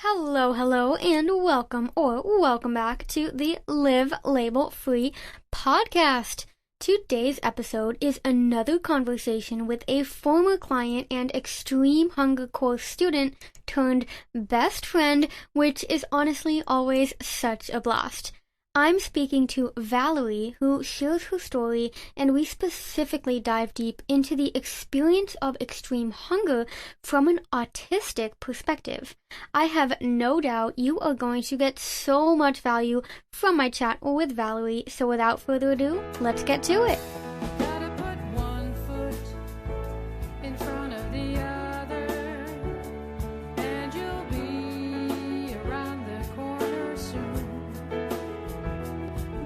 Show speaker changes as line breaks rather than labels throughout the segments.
Hello, and welcome back to the Live Label Free podcast. Today's episode is another conversation with a former client and extreme hunger course student turned best friend, which is honestly always such a blast. I'm speaking to Valerie, who shares her story, and we specifically dive deep into the experience of extreme hunger from an autistic perspective. I have no doubt you are going to get so much value from my chat with Valerie, so without further ado, let's get to it.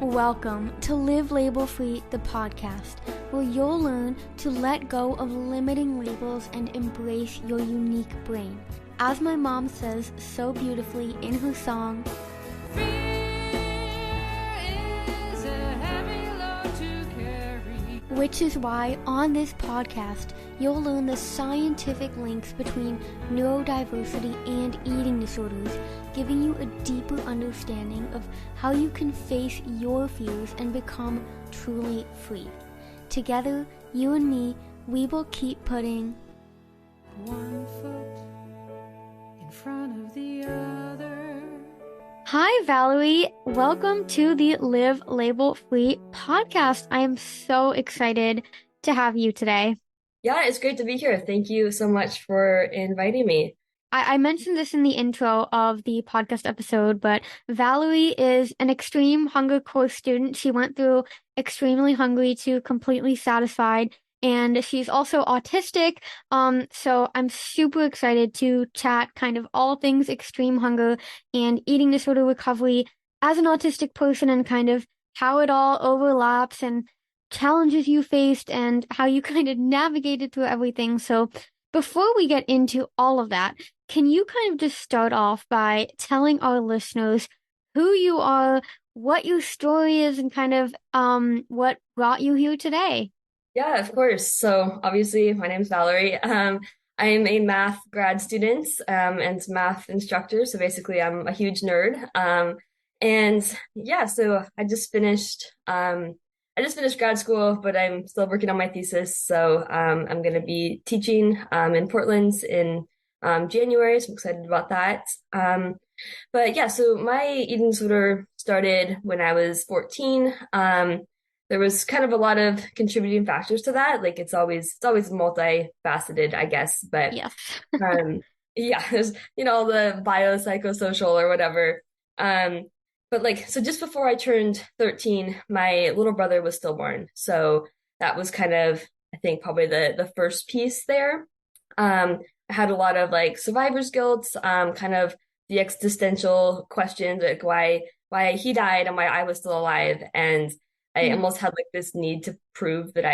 Welcome to Live Label Free, the podcast, where you'll learn to let go of limiting labels and embrace your unique brain. As my mom says so beautifully in her song, "Fear is a heavy load to carry," which is why on this podcast, you'll learn the scientific links between neurodiversity and eating disorders, giving you a deeper understanding of how you can face your fears and become truly free. Together, you and me, we will keep putting one foot in front of the other. Hi, Valerie. Welcome to the Live Label Free podcast. I am so excited to have you today.
Yeah, it's great to be here. Thank you so much for inviting me.
I mentioned this in the intro of the podcast episode, but Valerie is an extreme hunger course student. She went through extremely hungry to completely satisfied, and she's also autistic. So I'm super excited to chat kind of all things extreme hunger and eating disorder recovery as an autistic person, and kind of how it all overlaps and challenges you faced and how you kind of navigated through everything. So before we get into all of that, can you kind of just start off by telling our listeners who you are, what your story is, and kind of what brought you here today?
Yeah, of course. So obviously, my name's Valerie. I am a math grad student and math instructor. So basically, I'm a huge nerd. And yeah, so I just finished grad school, but I'm still working on my thesis. So I'm going to be teaching in Portland in January. So I'm excited about that. But yeah, so my eating disorder started when I was 14. There was kind of a lot of contributing factors to that. Like it's always multifaceted, I guess. But
Yes.
yeah, there's the biopsychosocial or whatever. But like so just before I turned 13, my little brother was stillborn. So that was kind of, I think, probably the first piece there. I had a lot of like survivor's guilt, kind of the existential questions, like why he died and why I was still alive. And I almost had like this need to prove that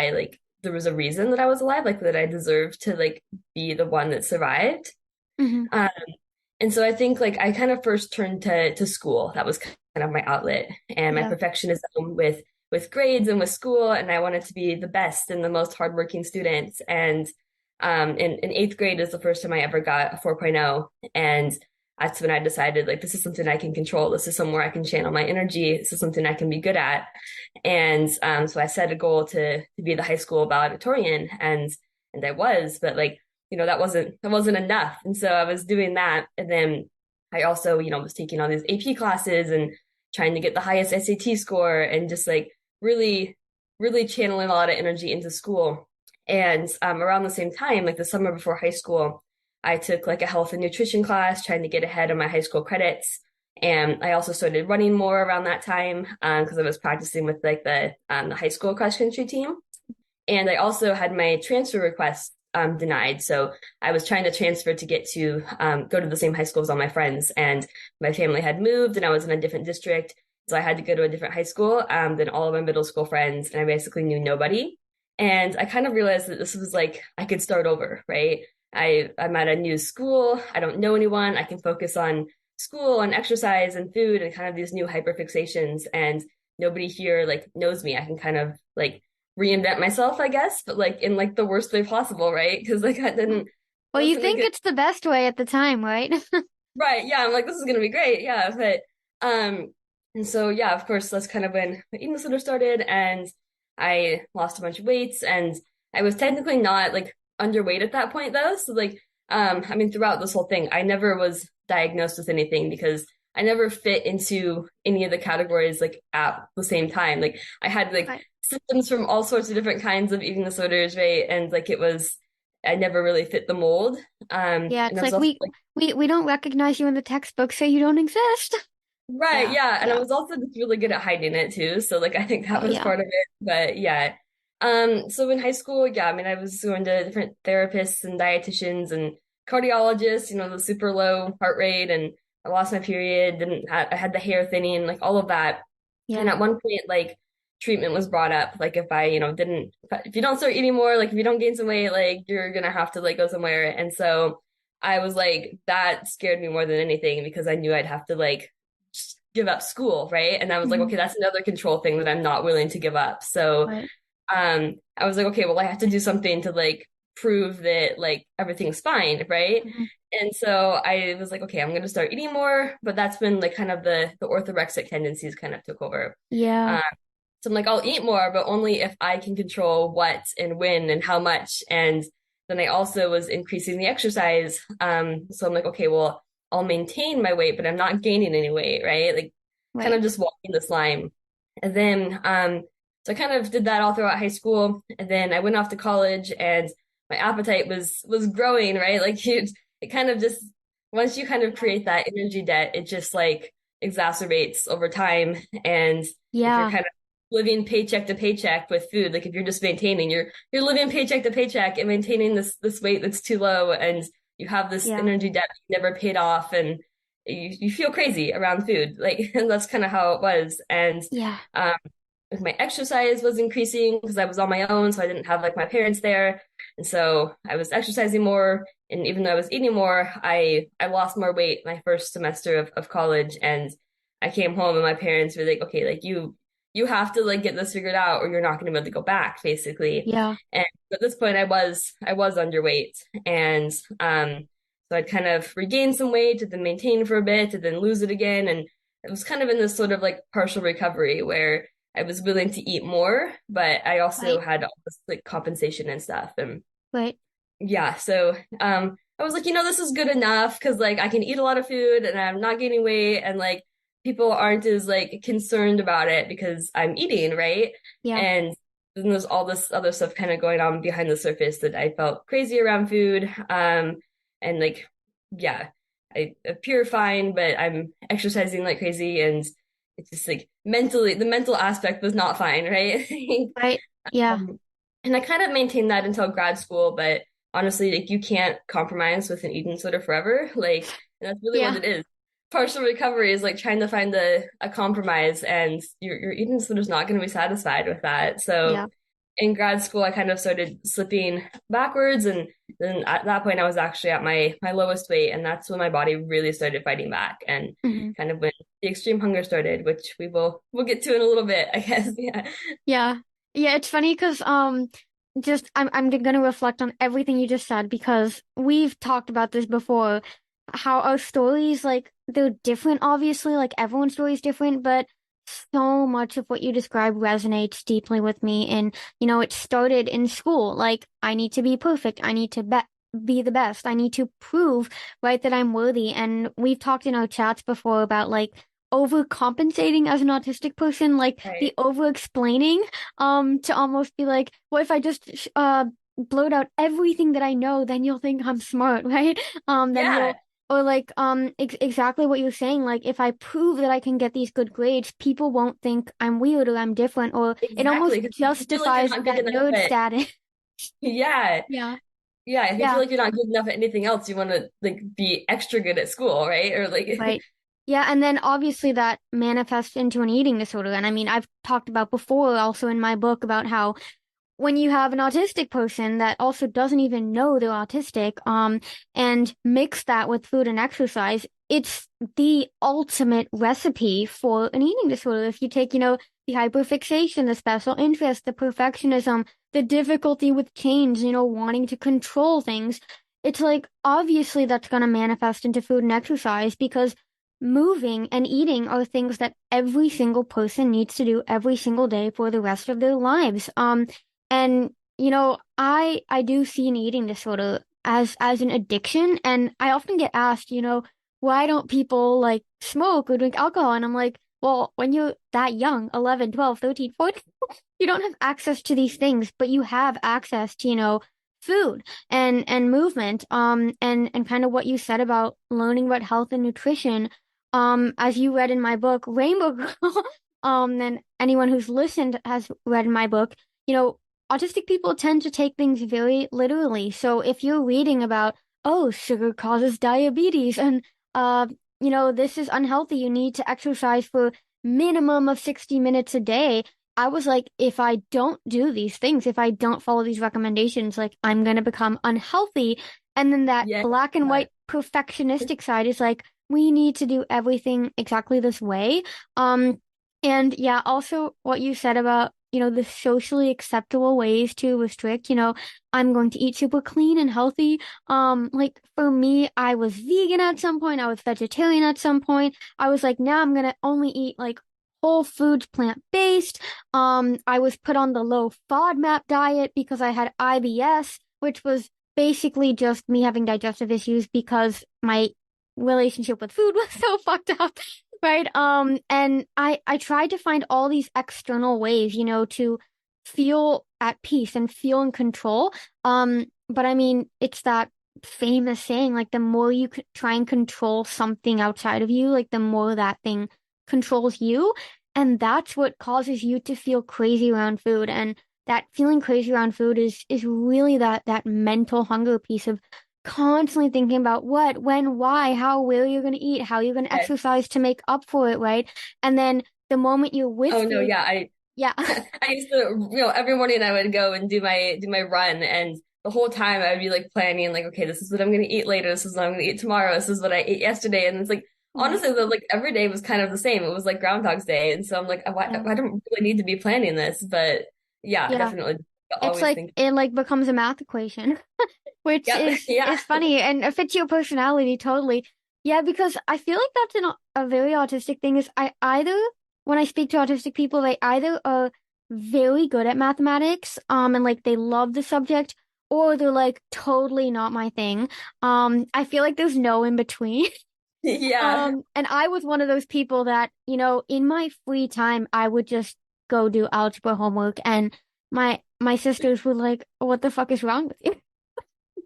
there was a reason that I was alive, like that I deserved to like be the one that survived.
Mm-hmm.
And so I think like I kind of first turned to school. That was kind of my outlet, and my
Yeah.
perfectionism with grades and with school. And I wanted to be the best and the most hardworking student. And in eighth grade is the first time I ever got a 4.0. And that's when I decided like this is something I can control. This is somewhere I can channel my energy. This is something I can be good at. And so I set a goal to be the high school valedictorian, and I was, but like that wasn't enough. And so I was doing that, and then I also was taking all these AP classes and trying to get the highest SAT score, and just like really really channeling a lot of energy into school. And around the same time, like the summer before high school, I took like a health and nutrition class trying to get ahead of my high school credits. And I also started running more around that time because I was practicing with like the high school cross country team. And I also had my transfer request denied. So I was trying to transfer to get to go to the same high school as all my friends. And my family had moved and I was in a different district. So I had to go to a different high school than all of my middle school friends. And I basically knew nobody. And I kind of realized that this was like, I could start over, right? I'm at a new school. I don't know anyone. I can focus on school and exercise and food and kind of these new hyperfixations. And nobody here like knows me. I can kind of like reinvent myself, I guess, but like in like the worst way possible, right? Because like I didn't.
Well, you think it's the best way at the time, right?
Right. Yeah. I'm like, this is gonna be great. Yeah. And so yeah, of course, that's kind of when my eating disorder started, and I lost a bunch of weight, and I was technically not like underweight at that point though. So like, I mean, throughout this whole thing, I never was diagnosed with anything because I never fit into any of the categories like at the same time. Like I had like
Right.
symptoms from all sorts of different kinds of eating disorders, right? And like it was, I never really fit the mold.
Yeah,
And
it's
I was
like
also like,
we don't recognize you in the textbook, so you don't exist.
right,
Yeah,
yeah. And I
yeah.
was also just really good at hiding it too. So like I think that
Oh
was
yeah.
part of it. But yeah. So in high school, yeah, I mean I was going to different therapists and dietitians and cardiologists, the super low heart rate, and I lost my period, didn't I had the hair thinning, like all of that. And
Yeah.
at one point, like treatment was brought up, like if I, didn't if you don't start eating more, like if you don't gain some weight, like you're gonna have to like go somewhere. And so I was like, that scared me more than anything because I knew I'd have to like just give up school, right? And I was like,
Hmm.
okay, that's another control thing that I'm not willing to give up. So
Right.
I was like, okay, well, I have to do something to like prove that like everything's fine, right?
Hmm.
And so I was like, okay, I'm gonna start eating more, but that's when like kind of the orthorexic tendencies kind of took over.
Yeah.
Um, so I'm like, I'll eat more, but only if I can control what and when and how much. And then I also was increasing the exercise. So I'm like, okay, well, I'll maintain my weight, but I'm not gaining any weight, right? Like kind
Right.
of just walking this line. And then so I kind of did that all throughout high school. And then I went off to college and my appetite was growing, right? Like it kind of just once you kind of create that energy debt, it just like exacerbates over time. And if you're
Yeah.
kind of living paycheck to paycheck with food, like if you're just maintaining, you're living paycheck to paycheck and maintaining this weight that's too low, and you have this
Yeah.
energy debt that you never paid off, and you feel crazy around food, like and that's kind of how it was. And
Yeah.
um my exercise was increasing because I was on my own, so I didn't have like my parents there, and so I was exercising more. And even though I was eating more, I lost more weight my first semester of college, and I came home and my parents were like, okay, like you have to like get this figured out or you're not going to be able to go back, basically.
Yeah.
And at this point, I was underweight, and so I'd kind of regain some weight, to then maintain for a bit, to then lose it again, and it was kind of in this sort of like partial recovery where I was willing to eat more, but I also
Right.
had all this like compensation and stuff. And
Right.
yeah, so I was like, this is good enough because like I can eat a lot of food and I'm not gaining weight, and like people aren't as like concerned about it because I'm eating, right?
Yeah.
And then there's all this other stuff kind of going on behind the surface that I felt crazy around food. And like, yeah, I appear fine, but I'm exercising like crazy, and it's just like mentally, the mental aspect was not fine, right?
Right. Yeah.
Um, and I kind of maintained that until grad school, but honestly, like you can't compromise with an eating disorder forever. Like, and that's really what
Yeah.
it is. Partial recovery is like trying to find a compromise, and your eating disorder is not going to be satisfied with that. So
Yeah.
in grad school, I kind of started slipping backwards, and then at that point, I was actually at my lowest weight, and that's when my body really started fighting back, and
Hmm.
kind of when the extreme hunger started, which we'll get to in a little bit, I guess. Yeah.
Yeah. Yeah, it's funny because just I'm gonna reflect on everything you just said because we've talked about this before, how our stories like they're different obviously, like everyone's story is different, but so much of what you described resonates deeply with me. And it started in school. Like I need to be perfect. I need to be the best. I need to prove, right, that I'm worthy. And we've talked in our chats before about like overcompensating as an autistic person, like
Right.
the over explaining, to almost be like, what if I just blurt out everything that I know, then you'll think I'm smart, right? Then
Yeah,
you'll or like exactly what you're saying, like if I prove that I can get these good grades, people won't think I'm weird or I'm different, or it almost
exactly. Because you feel like you're
justifies
not good
that
enough
nerd
at,
status.
yeah,
Yeah.
yeah. If you feel
Yeah.
like you're not good enough at anything else, you want to like be extra good at school, right? Or like,
Right. Yeah, and then obviously that manifests into an eating disorder. And I mean, I've talked about before also in my book about how when you have an autistic person that also doesn't even know they're autistic, and mix that with food and exercise, it's the ultimate recipe for an eating disorder. If you take, the hyperfixation, the special interest, the perfectionism, the difficulty with change, wanting to control things, it's like obviously that's going to manifest into food and exercise because moving and eating are things that every single person needs to do every single day for the rest of their lives. And I do see an eating disorder as an addiction, and I often get asked, why don't people like smoke or drink alcohol? And I'm like, well, when you're that young, 11, 12, 13, 14, you don't have access to these things, but you have access to, food and movement, and kind of what you said about learning about health and nutrition, as you read in my book, Rainbow Girl, and anyone who's listened has read in my book, you know, autistic people tend to take things very literally. So if you're reading about, oh, sugar causes diabetes and this is unhealthy, you need to exercise for minimum of 60 minutes a day. I was like, if I don't do these things, if I don't follow these recommendations, like I'm gonna become unhealthy. And then that
Yeah.
black and white perfectionistic side is like, we need to do everything exactly this way. Um, and yeah, also what you said about, the socially acceptable ways to restrict, I'm going to eat super clean and healthy. Like for me, I was vegan at some point, I was vegetarian at some point. I was like, now I'm gonna only eat like whole foods, plant-based. I was put on the low FODMAP diet because I had IBS, which was basically just me having digestive issues because my relationship with food was so fucked up, right? And I tried to find all these external ways, to feel at peace and feel in control. But I mean, it's that famous saying, like the more you try and control something outside of you, like the more that thing controls you. And that's what causes you to feel crazy around food. And that feeling crazy around food is really that mental hunger piece of constantly thinking about what, when, why, how, where you're going to eat, how you're going to
Okay.
exercise to make up for it, right? And then the moment you're with
Oh no,
food,
yeah, I
yeah.
I used to, every morning I would go and do my run, and the whole time I would be like planning, like, okay, this is what I'm gonna eat later, this is what I'm gonna eat tomorrow, this is what I ate yesterday, and it's like
Mm,
honestly, like every day was kind of the same. It was like Groundhog's Day, and so I'm like,
yeah.
I don't really need to be planning this, but yeah,
Yeah.
definitely
It's
always
like
think,
it like becomes a math equation, which
yep, yeah,
is funny and it fits your personality totally. Yeah, because I feel like that's a very autistic thing is I either when I speak to autistic people, they either are very good at mathematics, and like they love the subject, or they're like totally not my thing. I feel like there's no in between.
yeah.
And I was one of those people that, in my free time, I would just go do algebra homework, and my sisters were like, "What the fuck is wrong with you?"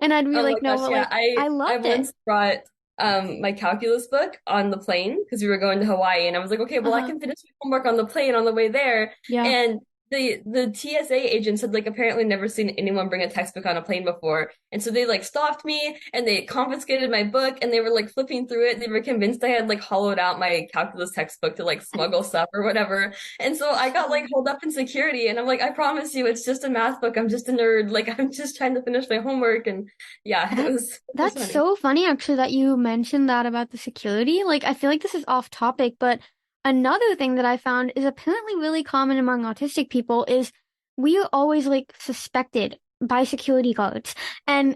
And I'd be
Oh
like,
my
"No,
gosh,
but
yeah.
like I
I
loved it."
once brought my calculus book on the plane because we were going to Hawaii, and I was like, okay, well I
Uh-huh.
can finish my homework on the plane on the way there.
Yeah.
And the TSA agents had like apparently never seen anyone bring a textbook on a plane before. And so they like stopped me and they confiscated my book and they were like flipping through it. They were convinced I had like hollowed out my calculus textbook to like smuggle stuff or whatever. And so I got like holed up in security and I'm like, I promise you, it's just a math book. I'm just a nerd. Like I'm just trying to finish my homework. And yeah,
That
it was
that's
funny.
so funny actually that you mentioned that about the security. Like I feel like this is off topic, but another thing that I found is apparently really common among autistic people is we are always like suspected by security guards. And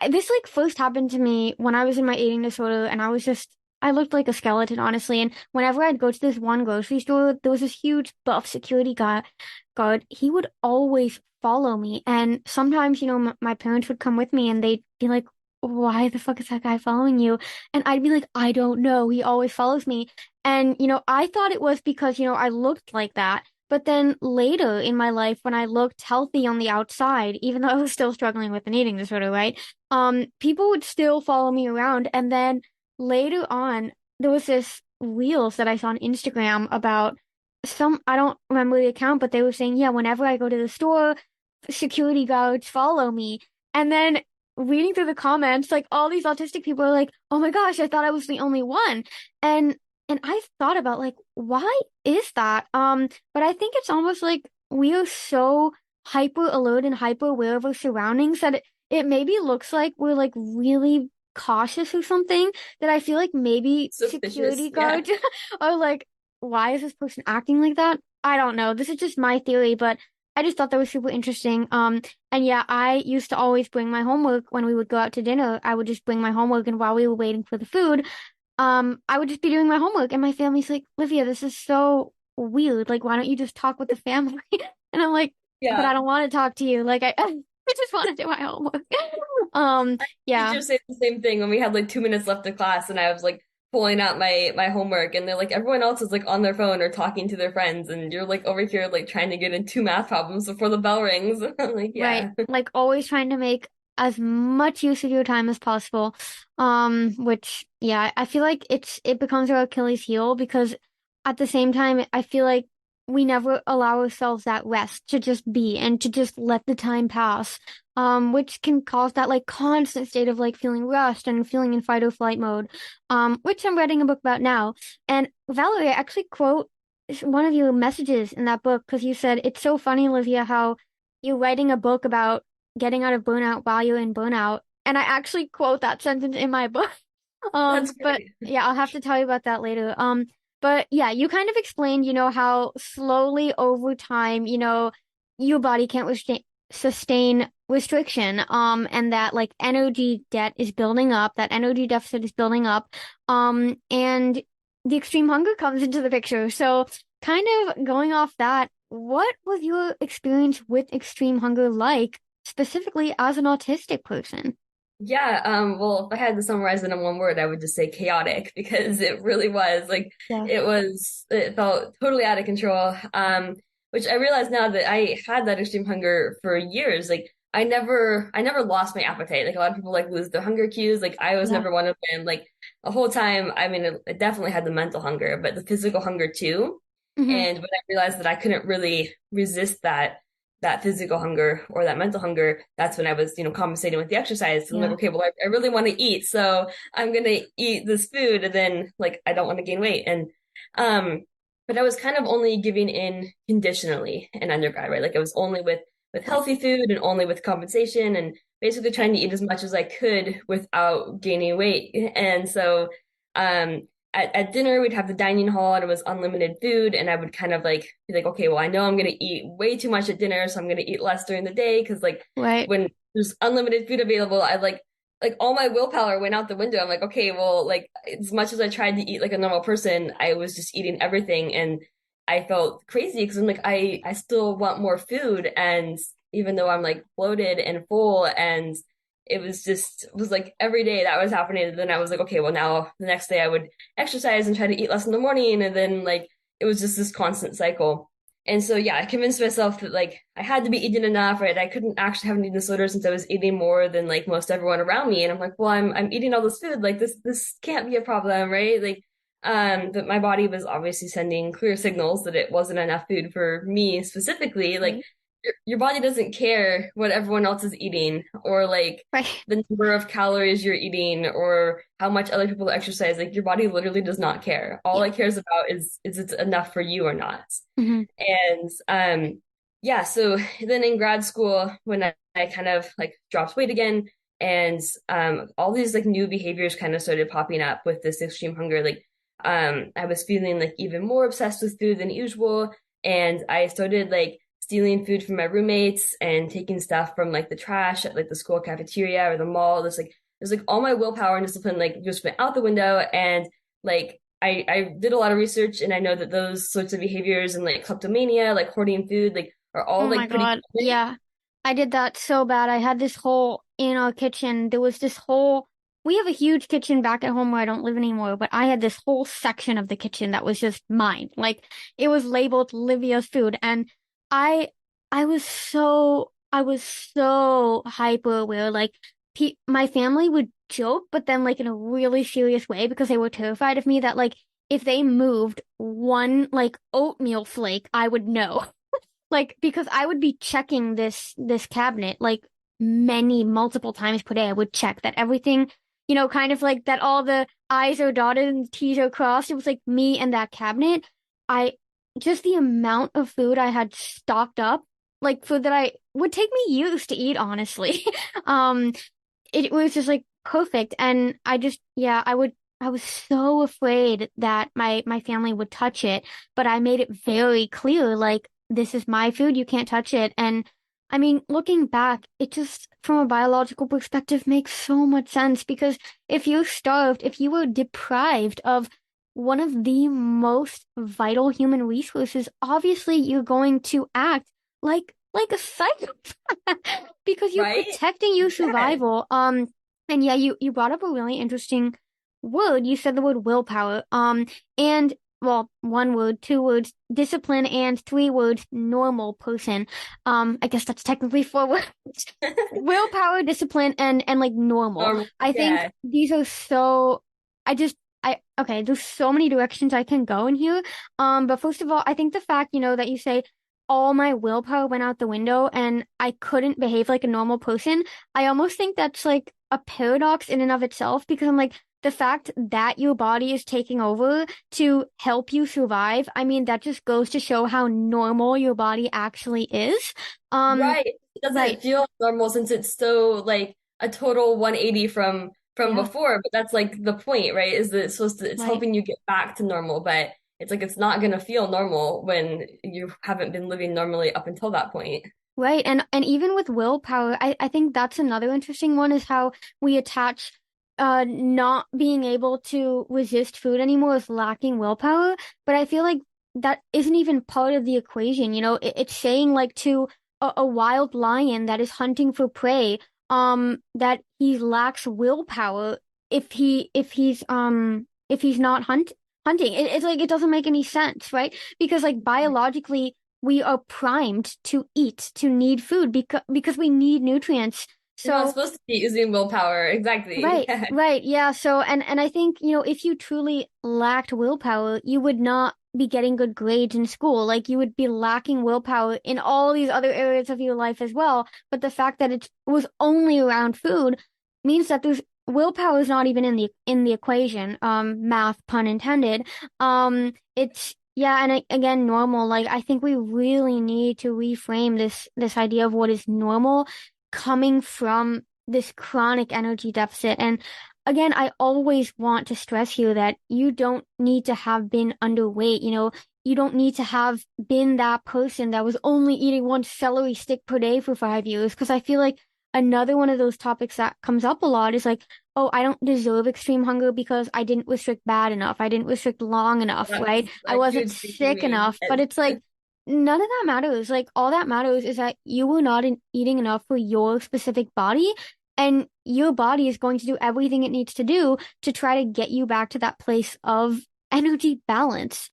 this like first happened to me when I was in my eating disorder and I looked like a skeleton honestly. And whenever I'd go to this one grocery store, there was this huge buff security guard. He would always follow me. And sometimes, my parents would come with me and they'd be like, why the fuck is that guy following you? And I'd be like, I don't know. He always follows me. And, I thought it was because, I looked like that. But then later in my life, when I looked healthy on the outside, even though I was still struggling with an eating disorder, right? People would still follow me around. And then later on, there was this reels that I saw on Instagram about I don't remember the account, but they were saying, yeah, whenever I go to the store, security guards follow me. And then reading through the comments, like all these autistic people are like, oh my gosh, I thought I was the only one. And I thought about like, why is that? But I think it's almost like we are so hyper alert and hyper aware of our surroundings that it maybe looks like we're like really cautious or something that I feel like maybe
Suspicious.
security
Yeah.
guards are like, why is this person acting like that? I don't know. This is just my theory, but I just thought that was super interesting. And yeah, I used to always bring my homework when we would go out to dinner. I would just bring my homework, and while we were waiting for the food, I would just be doing my homework, and my family's like, Livia, this is so weird. Like, why don't you just talk with the family? And I'm like, but I
Yeah.
don't want to talk to you. Like, I just want to do my homework. Um, yeah,
Teachers say the same thing when we had like 2 minutes left of class and I was like pulling out my homework and they're like everyone else is like on their phone or talking to their friends and you're like over here like trying to get in two math problems before the bell rings. I'm like,
right.
yeah.
Like always trying to make as much use of your time as possible. Which yeah, I feel like it becomes our Achilles heel because at the same time, I feel like we never allow ourselves that rest to just be and to just let the time pass. Which can cause that like constant state of like feeling rushed and feeling in fight or flight mode. Which I'm writing a book about now. And Valerie, I actually quote one of your messages in that book because you said it's so funny, Olivia, how you're writing a book about getting out of burnout while you're in burnout. And I actually quote that sentence in my book.
That's
But
great.
yeah, I'll have to tell you about that later. But yeah, you kind of explained, how slowly over time, your body can't sustain restriction, and that like energy debt is building up, that energy deficit is building up, and the extreme hunger comes into the picture. So kind of going off that, what was your experience with extreme hunger like, specifically as an autistic person?
Yeah, well, if I had to summarize it in one word, I would just say chaotic because it really was like
Yeah.
it felt totally out of control. Which I realize now that I had that extreme hunger for years. Like I never lost my appetite. Like a lot of people like lose their hunger cues. Like I was
Yeah.
never one of them. Like the whole time, I mean, I definitely had the mental hunger, but the physical hunger too.
Hmm.
And when I realized that I couldn't really resist that physical hunger or that mental hunger, that's when I was, compensating with the exercise. So I'm like,
Yeah.
okay, well, I really want to eat, so I'm gonna eat this food, and then like I don't want to gain weight. And um, but I was kind of only giving in conditionally in undergrad, right? Like I was only with
Right.
healthy food and only with compensation, and basically trying to eat as much as I could without gaining weight. And so um at dinner we'd have the dining hall and it was unlimited food and I would kind of like be like, okay, well I know I'm gonna eat way too much at dinner, so I'm gonna eat less during the day because like
Right.
when there's unlimited food available, I like all my willpower went out the window. I'm like, okay, well, like as much as I tried to eat like a normal person, I was just eating everything and I felt crazy because I'm like, I still want more food. And even though I'm like bloated and full and it was like every day that was happening. And then I was like, okay, well now the next day I would exercise and try to eat less in the morning. And then like it was just this constant cycle. And so yeah, I convinced myself that like I had to be eating enough, right? I couldn't actually have an eating disorder since I was eating more than like most everyone around me. And I'm like, well, I'm eating all this food. Like this can't be a problem, right? Like but my body was obviously sending clear signals that it wasn't enough food for me specifically. Like
Right.
your body doesn't care what everyone else is eating or like
Right.
the number of calories you're eating or how much other people exercise. Like your body literally does not care. All
Yeah.
it cares about is it's enough for you or not.
Hmm.
And yeah, so then in grad school, when I kind of like dropped weight again, and all these like new behaviors kind of started popping up with this extreme hunger. Like I was feeling like even more obsessed with food than usual, and I started like stealing food from my roommates and taking stuff from like the trash at like the school cafeteria or the mall. There's like all my willpower and discipline like just went out the window, and like I did a lot of research and I know that those sorts of behaviors and like kleptomania, like hoarding food, like are all
Oh my
like pretty
God.
common.
Yeah. I did that so bad. I had this hole in our kitchen. There was this whole, we have a huge kitchen back at home where I don't live anymore, but I had this whole section of the kitchen that was just mine. Like it was labeled Livia's food. And I, I was so hyper aware. Like my family would joke, but then like in a really serious way because they were terrified of me that like if they moved one like oatmeal flake, I would know. Like because I would be checking this cabinet like many multiple times per day. I would check that everything, kind of like that all the I's are dotted and T's are crossed. It was like me and that cabinet. I just the amount of food I had stocked up, like food that I would take me years to eat, honestly. Um, it was just like perfect. And yeah, I was so afraid that my family would touch it, but I made it very clear, like this is my food, you can't touch it. And I mean, looking back, it just, from a biological perspective, makes so much sense because if you're starved, if you were deprived of one of the most vital human resources, obviously you're going to act like a psychopath because you're
Right?
protecting your
Yes.
survival. And yeah, you brought up a really interesting word. You said the word willpower. And well, one word, two words, discipline, and three words, normal person. I guess that's technically four words. Willpower, discipline, and like normal.
Normal.
I think
Yeah.
these are so. I just. Okay, there's so many directions I can go in here. But first of all, I think the fact, that you say all my willpower went out the window and I couldn't behave like a normal person, I almost think that's like a paradox in and of itself because I'm like, the fact that your body is taking over to help you survive, I mean, that just goes to show how normal your body actually is. Um,
Right. It
right.
doesn't feel normal since it's so like a total 180 from
Yeah,
before, but that's like the point, right? Is that it's
right.
helping you get back to normal, but it's like it's not gonna feel normal when you haven't been living normally up until that point.
Right. And even with willpower, I think that's another interesting one is how we attach not being able to resist food anymore as lacking willpower. But I feel like that isn't even part of the equation. It's saying like to a wild lion that is hunting for prey, that he lacks willpower if he's not hunting. It's like it doesn't make any sense, right? Because like biologically we are primed to eat, to need food because we need nutrients.
You're not
So,
supposed to be using willpower. Exactly.
right, right, yeah. So, and I think, if you truly lacked willpower, you would not be getting good grades in school. Like you would be lacking willpower in all these other areas of your life as well. But the fact that it was only around food means that there's willpower is not even in the equation. Math pun intended. It's yeah, and again, normal. Like I think we really need to reframe this idea of what is normal coming from this chronic energy deficit. And again, I always want to stress here that you don't need to have been underweight. You don't need to have been that person that was only eating one celery stick per day for 5 years. Because I feel like another one of those topics that comes up a lot is like, oh, I don't deserve extreme hunger because I didn't restrict bad enough. I didn't restrict long enough,
That's
right? I
a
wasn't
huge thing for
sick
me.
enough. But it's like, none of that matters. Like, all that matters is that you were not eating enough for your specific body, and your body is going to do everything it needs to do to try to get you back to that place of energy balance.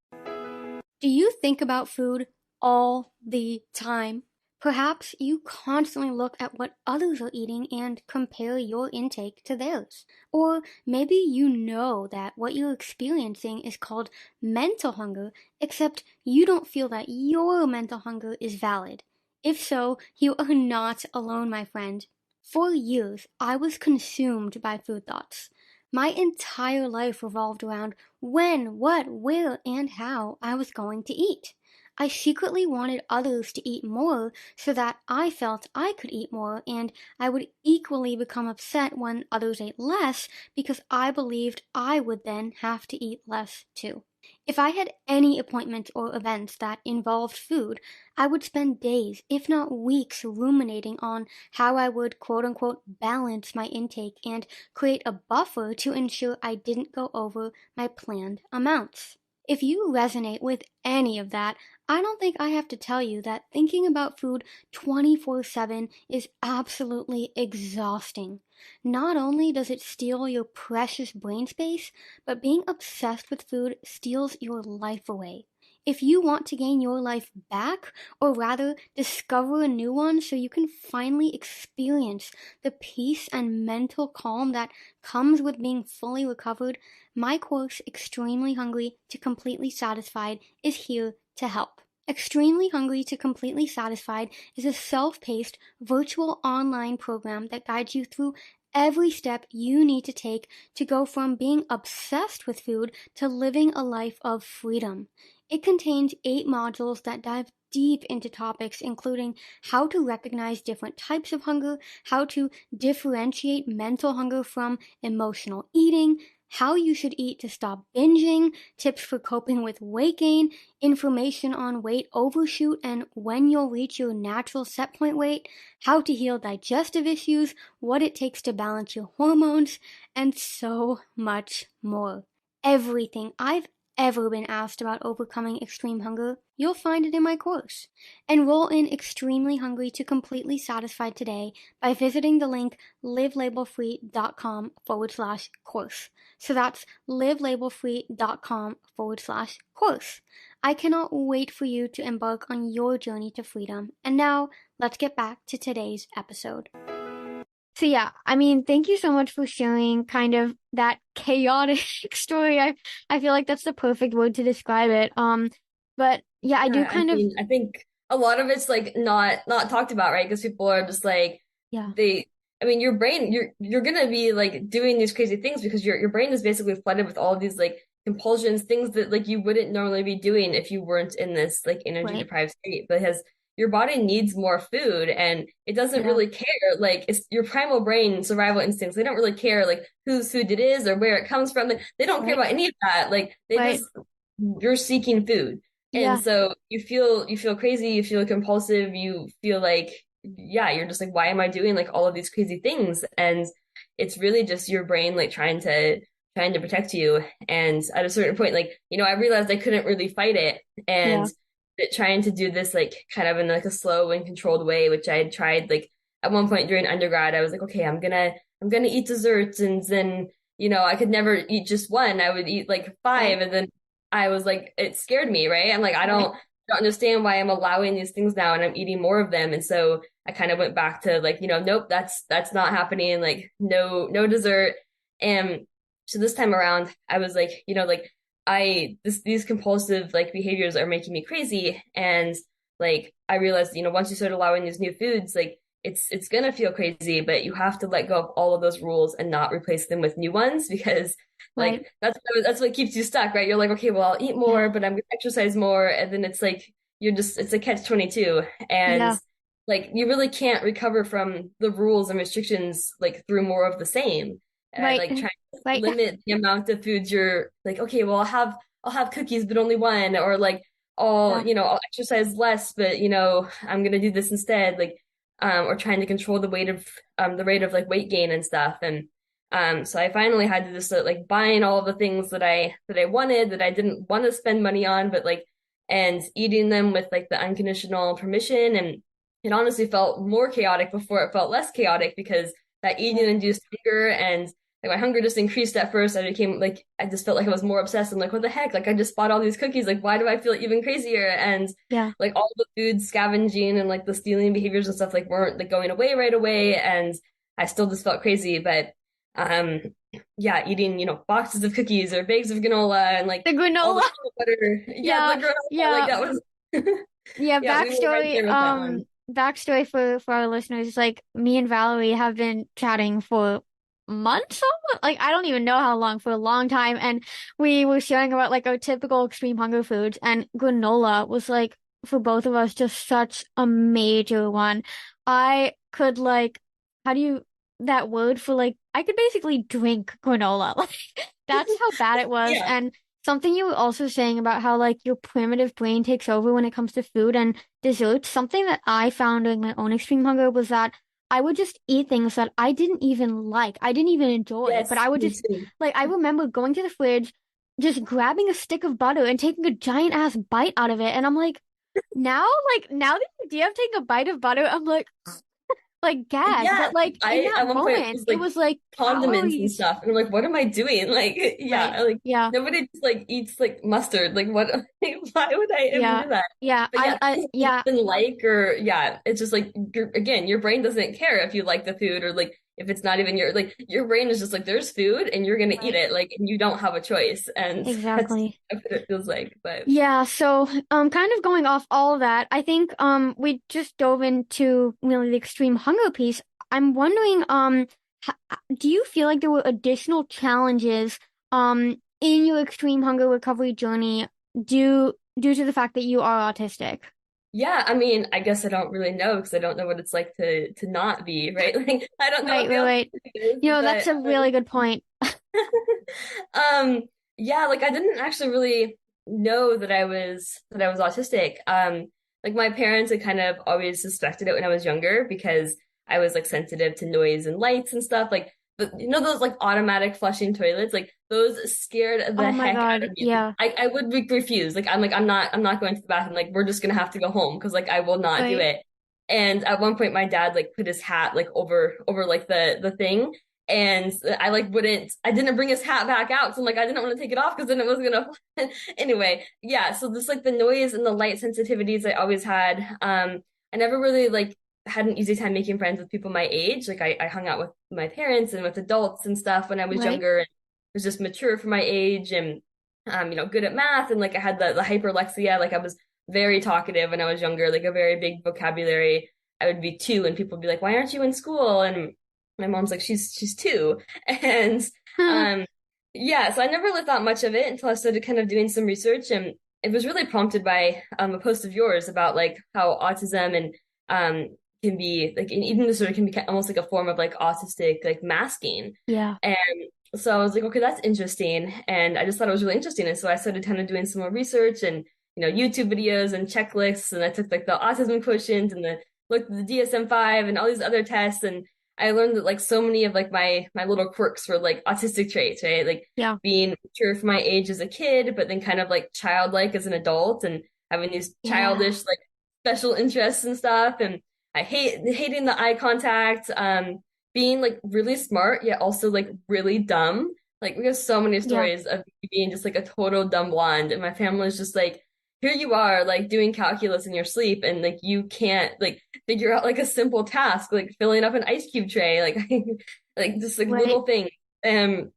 Do you think about food all the time? Perhaps you constantly look at what others are eating and compare your intake to theirs. Or maybe you know that what you're experiencing is called mental hunger, except you don't feel that your mental hunger is valid. If so, you are not alone, my friend. For years, I was consumed by food thoughts. My entire life revolved around when, what, where, and how I was going to eat. I secretly wanted others to eat more so that I felt I could eat more, and I would equally become upset when others ate less because I believed I would then have to eat less too. If I had any appointments or events that involved food, I would spend days, if not weeks, ruminating on how I would quote unquote balance my intake and create a buffer to ensure I didn't go over my planned amounts. If you resonate with any of that, I don't think I have to tell you that thinking about food 24/7 is absolutely exhausting. Not only does it steal your precious brain space, but being obsessed with food steals your life away. If you want to gain your life back, or rather discover a new one so you can finally experience the peace and mental calm that comes with being fully recovered, my course, Extremely Hungry to Completely Satisfied, is here to help. Extremely Hungry to Completely Satisfied is a self-paced virtual online program that guides you through every step you need to take to go from being obsessed with food to living a life of freedom. It contains 8 modules that dive deep into topics including how to recognize different types of hunger, how to differentiate mental hunger from emotional eating,
how you should eat to stop binging, tips for coping with weight gain, information on weight overshoot and when you'll reach your natural set point weight, how to heal digestive issues, what it takes to balance your hormones, and so much more. Everything I've ever been asked about overcoming extreme hunger, you'll find it in my course. Enroll in Extremely Hungry to Completely Satisfied today by visiting the link livelabelfree.com/course. So that's livelabelfree.com/course. I cannot wait for you to embark on your journey to freedom. And now, let's get back to today's episode.
So yeah, I mean, thank you so much for sharing kind of that chaotic story. I feel like that's the perfect word to describe it. But yeah, I do
Yeah, I
kind of
mean, I think a lot of it's like not talked about, right? Because people are just like
yeah,
they I mean, your brain, you're gonna be like doing these crazy things because your brain is basically flooded with all of these like compulsions, things that like you wouldn't normally be doing if you weren't in this like energy
right.
deprived state. Because your body needs more food and it doesn't
Yeah,
really care. Like it's your primal brain survival instincts. They don't really care like whose food it is or where it comes from. Like, they don't care
right.
about any of that. Like they
Right.
just you're seeking food. And
Yeah,
so you feel crazy, you feel compulsive, you feel like yeah, you're just like, why am I doing like all of these crazy things? And it's really just your brain like trying to protect you. And at a certain point, like, I realized I couldn't really fight it and
yeah,
trying to do this like kind of in like a slow and controlled way, which I had tried like at one point during undergrad. I was like, okay, I'm gonna eat desserts and then I could never eat just one. I would eat like
right,
five and then I was like, it scared me, right? I'm like, I
right,
don't understand why I'm allowing these things now and I'm eating more of them. And so I kind of went back to like, nope, that's not happening. Like no dessert. And so this time around, I was like, like these compulsive like behaviors are making me crazy. And like I realized, once you start allowing these new foods, like it's gonna feel crazy, but you have to let go of all of those rules and not replace them with new ones because
right.
like that's what keeps you stuck, right? You're like, okay, well, I'll eat
Yeah,
more, but I'm gonna exercise more, and then it's like it's a catch 22, and
yeah,
like you really can't recover from the rules and restrictions like through more of the same.
right,
Like trying to
right,
limit the amount of foods you're like, okay, well, I'll have cookies, but only one, or like I'll
yeah,
I'll exercise less, but I'm gonna do this instead, like or trying to control the rate of like weight gain and stuff, and so I finally had to just like buying all the things that I wanted that I didn't want to spend money on, but like and eating them with like the unconditional permission. And it honestly felt more chaotic before it felt less chaotic because that
yeah,
eating induced hunger and like my hunger just increased at first. I became like I just felt like I was more obsessed. I'm like, what the heck? Like I just bought all these cookies. Like why do I feel even crazier? And
yeah.
like all the food scavenging and like the stealing behaviors and stuff like weren't like going away right away. And I still just felt crazy. But um yeah, eating, boxes of cookies or bags of granola and like
The
all
granola.
the peanut butter. Yeah, the
Yeah,
granola, like
yeah,
that was
yeah.
yeah, we were right
Backstory.
there with that one.
Backstory for our listeners. Like me and Valerie have been chatting for months, almost. Like I don't even know how long, for a long time, and we were sharing about like our typical extreme hunger foods, and granola was like for both of us just such a major one. I could like, how do you that word for like? I could basically drink granola. Like that's how bad it was,
Yeah.
and something you were also saying about how like your primitive brain takes over when it comes to food and desserts. Something that I found during my own extreme hunger was that I would just eat things that I didn't even like. I didn't even enjoy, but
Yes,
I would
me
just
too.
like I remember going to the fridge, just grabbing a stick of butter and taking a giant ass bite out of it. And I'm like now the idea of taking a bite of butter, I'm like gag.
Yeah,
But like in
I
that
at one point
moment,
was
it
like
was like
condiments and
calories.
stuff, and I'm like, what am I doing? Like,
Right.
yeah, like
Yeah.
nobody just like eats like mustard. Like, what? Why would I even
Yeah.
do that?
Yeah.
But yeah, things you
Yeah.
didn't like, or yeah, it's just like your brain doesn't care if you like the food or like if it's not even your brain is just like there's food and you're gonna eat
Right.
it, like, and you don't have a choice, and that's
Exactly.
what it feels like. But
Yeah, so kind of going off all of that, I think we just dove into really the extreme hunger piece. I'm wondering do you feel like there were additional challenges in your extreme hunger recovery journey due to the fact that you are autistic?
yeah, I mean, I guess I don't really know because I don't know what it's like to not be, right? Like I don't know
Right,
what the
right, right.
alternative is,
You know, that's
but
a really good point.
Um, yeah, like I didn't actually really know that I was autistic. Like my parents had kind of always suspected it when I was younger because I was like sensitive to noise and lights and stuff. Like you know those like automatic flushing toilets, like those scared the
Oh my
heck out
God.
of me.
Yeah.
I would refuse. I'm not going to the bathroom. Like we're just gonna have to go home because like I will not do
Right.
it. And at one point, my dad like put his hat like over like the thing, and I didn't bring his hat back out. So I'm like, I didn't want to take it off because then it was gonna, anyway. Yeah. So just like the noise and the light sensitivities I always had. I never really like had an easy time making friends with people my age. Like I hung out with my parents and with adults and stuff when I was
Right.
younger and was just mature for my age and, good at math. And like I had the hyperlexia. Like I was very talkative when I was younger, like a very big vocabulary. I would be two and people would be like, why aren't you in school? And my mom's like, she's two. And um yeah, so I never really thought much of it until I started kind of doing some research, and it was really prompted by a post of yours about like how autism and can be like an eating disorder can be almost like a form of like autistic like masking.
Yeah.
And so I was like, okay, that's interesting. And I just thought it was really interesting. And so I started kind of doing some more research and, YouTube videos and checklists. And I took like the autism quotient and looked at the DSM-5 and all these other tests. And I learned that like so many of like my little quirks were like autistic traits, right? Like
Yeah.
being mature for my age as a kid, but then kind of like childlike as an adult and having these
Yeah.
childish like special interests and stuff. And I hating the eye contact. Being like really smart yet also like really dumb. Like we have so many
Yeah.
stories of me being just like a total dumb blonde, and my family is just like, here you are like doing calculus in your sleep, and like you can't like figure out like a simple task like filling up an ice cube tray, like like just like
Right.
little things. And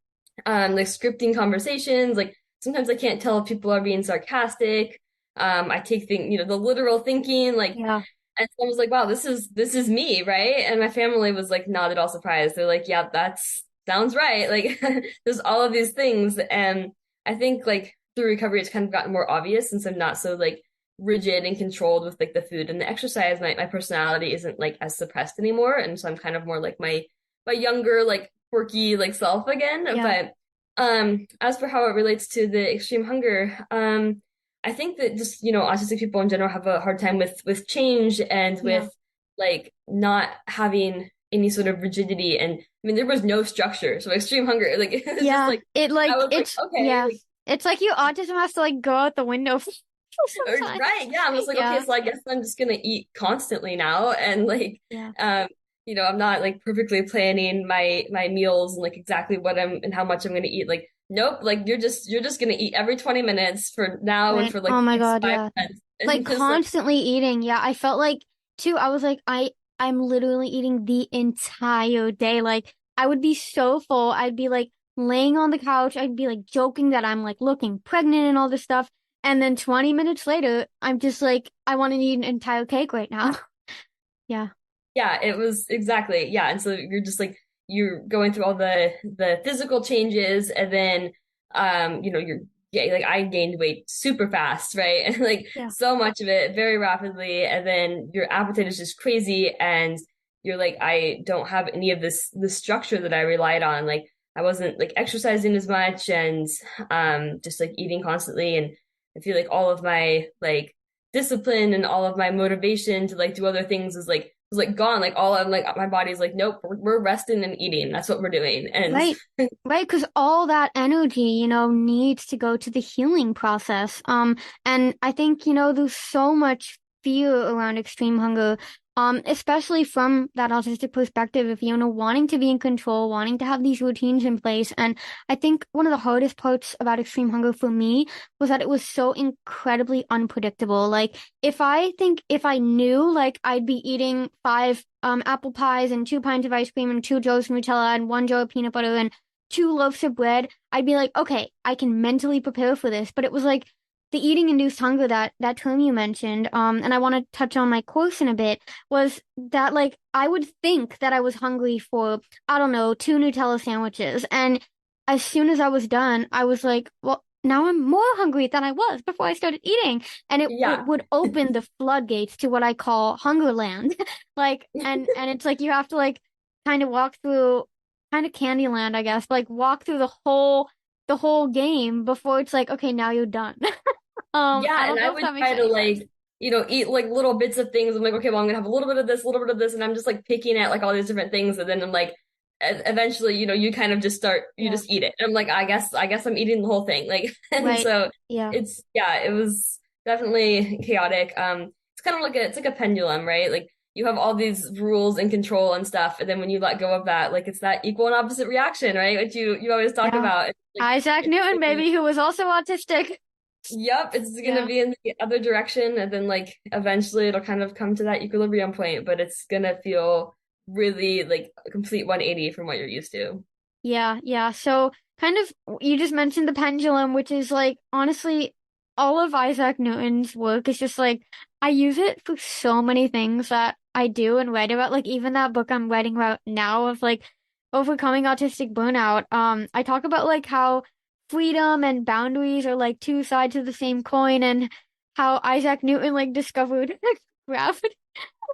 like scripting conversations. Like sometimes I can't tell if people are being sarcastic. I take the literal thinking like.
Yeah.
And so I was like, wow, this is me, right? And my family was like not at all surprised. They're like, yeah, that's sounds right. Like there's all of these things. And I think like through recovery it's kind of gotten more obvious since I'm not so like rigid and controlled with like the food and the exercise. My personality isn't like as suppressed anymore. And so I'm kind of more like my younger, like quirky like self again.
Yeah.
But as for how it relates to the extreme hunger, I think that just, autistic people in general have a hard time with change and
Yeah.
with like not having any sort of rigidity. And I mean, there was no structure. So extreme hunger, like it was just
Yeah.
like
It
I
like
was like,
it's
okay,
yeah. It's like your autism has to like go out the window for sometimes.
right, yeah. I'm just like, okay,
Yeah.
so I guess I'm just gonna eat constantly now, and like,
Yeah.
I'm not like perfectly planning my meals and like exactly what I'm and how much I'm gonna eat. Like, nope, like you're just gonna eat every 20 minutes for now and
Right.
for like
Oh
the
my
next
God,
five
yeah.
months,
Like
and just like.
constantly eating. Yeah, I felt like too, I was like, I'm literally eating the entire day. Like I would be so full. I'd be like laying on the couch. I'd be like joking that I'm like looking pregnant and all this stuff. And then 20 minutes later, I'm just like, I want to eat an entire cake right now. Yeah.
Yeah, it was exactly. Yeah. And so you're just like you're going through all the physical changes and then you're yeah, like I gained weight super fast, right? And like
Yeah.
so much of it very rapidly, and then your appetite is just crazy and you're like, I don't have any of this structure that I relied on. Like I wasn't like exercising as much and just like eating constantly, and I feel like all of my like discipline and all of my motivation to like do other things was like gone. Like all of like my body's like, nope, we're resting and eating. That's what we're doing. And
Right. Right, because all that energy, needs to go to the healing process. And I think, there's so much fear around extreme hunger, especially from that autistic perspective of, wanting to be in control, wanting to have these routines in place. And I think one of the hardest parts about extreme hunger for me was that it was so incredibly unpredictable. Like, if I knew, like, I'd be eating five apple pies and 2 pints of ice cream and 2 jars of Nutella and 1 jar of peanut butter and 2 loaves of bread, I'd be like, okay, I can mentally prepare for this. But it was like the eating induced hunger, that term you mentioned, and I want to touch on my course in a bit, was that like I would think that I was hungry for, I don't know, 2 Nutella sandwiches. And as soon as I was done, I was like, well, now I'm more hungry than I was before I started eating. And it
yeah,
would open the floodgates to what I call Hungerland. Like, and it's like you have to like kind of walk through kind of Candyland, I guess. Like walk through the whole game before it's like, okay, now you're done. I
Yeah, and
don't
I
know if
would
that makes
try to
any sense.
like, eat like little bits of things. I'm like, okay, well, I'm gonna have a little bit of this, a little bit of this, and I'm just like picking at like all these different things, and then I'm like, eventually, you kind of just start, you
Yeah.
just eat it. And I'm like, I guess I'm eating the whole thing, like, and
Right.
so
Yeah.
it was definitely chaotic. It's kind of like it's like a pendulum, right? Like you have all these rules and control and stuff, and then when you let go of that, like it's that equal and opposite reaction, right? Which you always talk
Yeah.
about. Like
Isaac
it's
Newton,
like
baby, who was also autistic.
yep, it's gonna
Yeah.
be in the other direction, and then like eventually it'll kind of come to that equilibrium point, but it's gonna feel really like a complete 180 from what you're used to.
Yeah, yeah. So kind of you just mentioned the pendulum, which is like honestly all of Isaac Newton's work is just like I use it for so many things that I do and write about. Like even that book I'm writing about now of like overcoming autistic burnout. I talk about like how freedom and boundaries are like two sides of the same coin and how Isaac Newton like discovered gravity.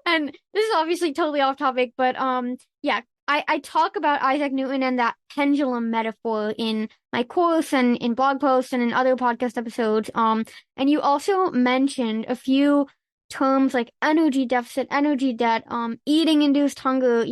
And this is obviously totally off topic, but yeah, I talk about Isaac Newton and that pendulum metaphor in my course and in blog posts and in other podcast episodes. And you also mentioned a few terms like energy deficit, energy debt, eating induced hunger,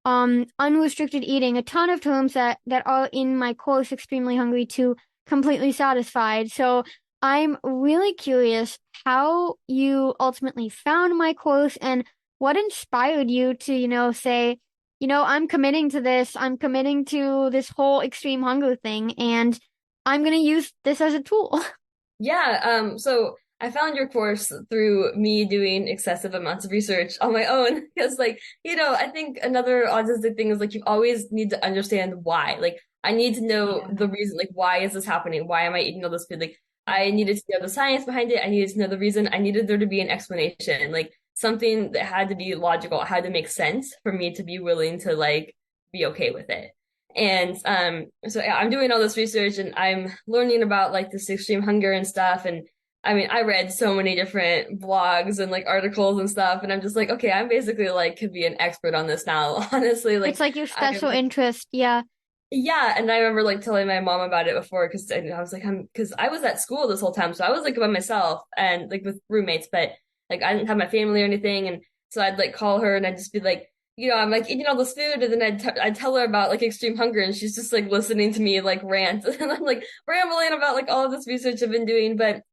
unrestricted eating, a ton of terms that are in my course, Extremely Hungry to Completely Satisfied. So I'm really curious how you ultimately found my course and what inspired you to, say, I'm committing to this. I'm committing to this whole extreme hunger thing, and I'm going to use this as a tool.
Yeah, so I found your course through me doing excessive amounts of research on my own because like, I think another autistic thing is like you always need to understand why. Like I need to know
Yeah.
the reason, like why is this happening? Why am I eating all this food? Like
Yeah.
I needed to know the science behind it. I needed to know the reason. I needed there to be an explanation, like something that had to be logical, it had to make sense for me to be willing to like be okay with it. And so yeah, I'm doing all this research and I'm learning about like this extreme hunger and stuff. And I mean, I read so many different blogs and like articles and stuff, and I'm just like, okay, I'm basically like could be an expert on this now, honestly.
It's
Like
like your
I
special interest. Yeah.
yeah, and I remember like telling my mom about it before because I was like, because I was at school this whole time, so I was like by myself and like with roommates, but like I didn't have my family or anything, and so I'd like call her and I'd just be like, I'm like eating all this food, and then I'd tell her about like extreme hunger, and she's just like listening to me like rant, and I'm like rambling about like all of this research I've been doing, but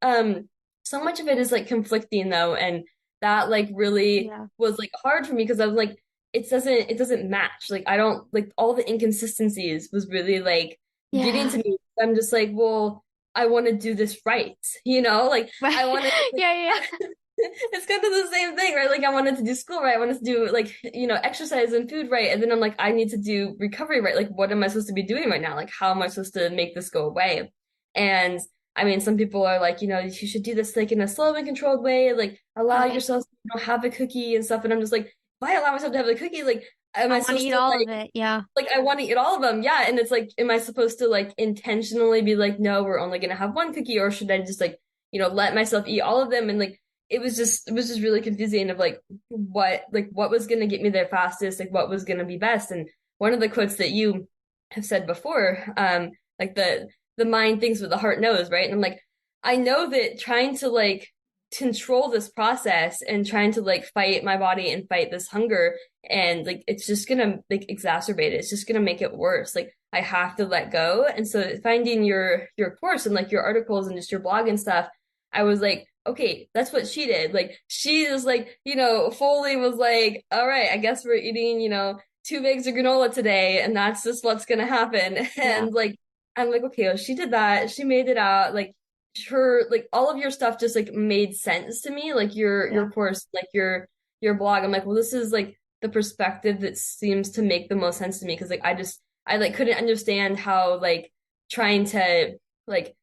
so much of it is like conflicting though, and that like really
Yeah.
was like hard for me because I was like it doesn't match. Like I don't like all the inconsistencies was really like getting
Yeah.
to me. I'm just like, well, I want to do this right, like
Right.
I wanted like
Yeah, yeah.
it's kind of the same thing, right? Like I wanted to do school right, I wanted to do like exercise and food right, and then I'm like I need to do recovery right. Like what am I supposed to be doing right now? Like how am I supposed to make this go away? And I mean, some people are like, you should do this like in a slow and controlled way, like allow
Right.
yourself to have a cookie and stuff. And I'm just like, if I allow myself to have a cookie, like, am
I
I
want to
supposed
eat
to
all of
like,
it. Yeah.
I want to eat all of them? Yeah. And it's like, am I supposed to like intentionally be like, no, we're only gonna have one cookie, or should I just like, let myself eat all of them? And like, it was just really confusing of like what was gonna get me there fastest, like what was gonna be best. And one of the quotes that you have said before, like the mind thinks what the heart knows, right? And I'm like, I know that trying to like control this process and trying to like fight my body and fight this hunger, and like it's just gonna like exacerbate it. It's just gonna make it worse. Like I have to let go. And so finding your course and like your articles and just your blog and stuff, I was like, okay, that's what she did. Like she is like, Foley was like, all right, I guess we're eating, two bags of granola today, and that's just what's gonna happen.
Yeah.
And like I'm like, okay, well, she did that. She made it out. Like her, like all of your stuff just like made sense to me. Like your
Yeah.
course, like your blog. I'm like, well, this is like the perspective that seems to make the most sense to me because like I like couldn't understand how like trying to like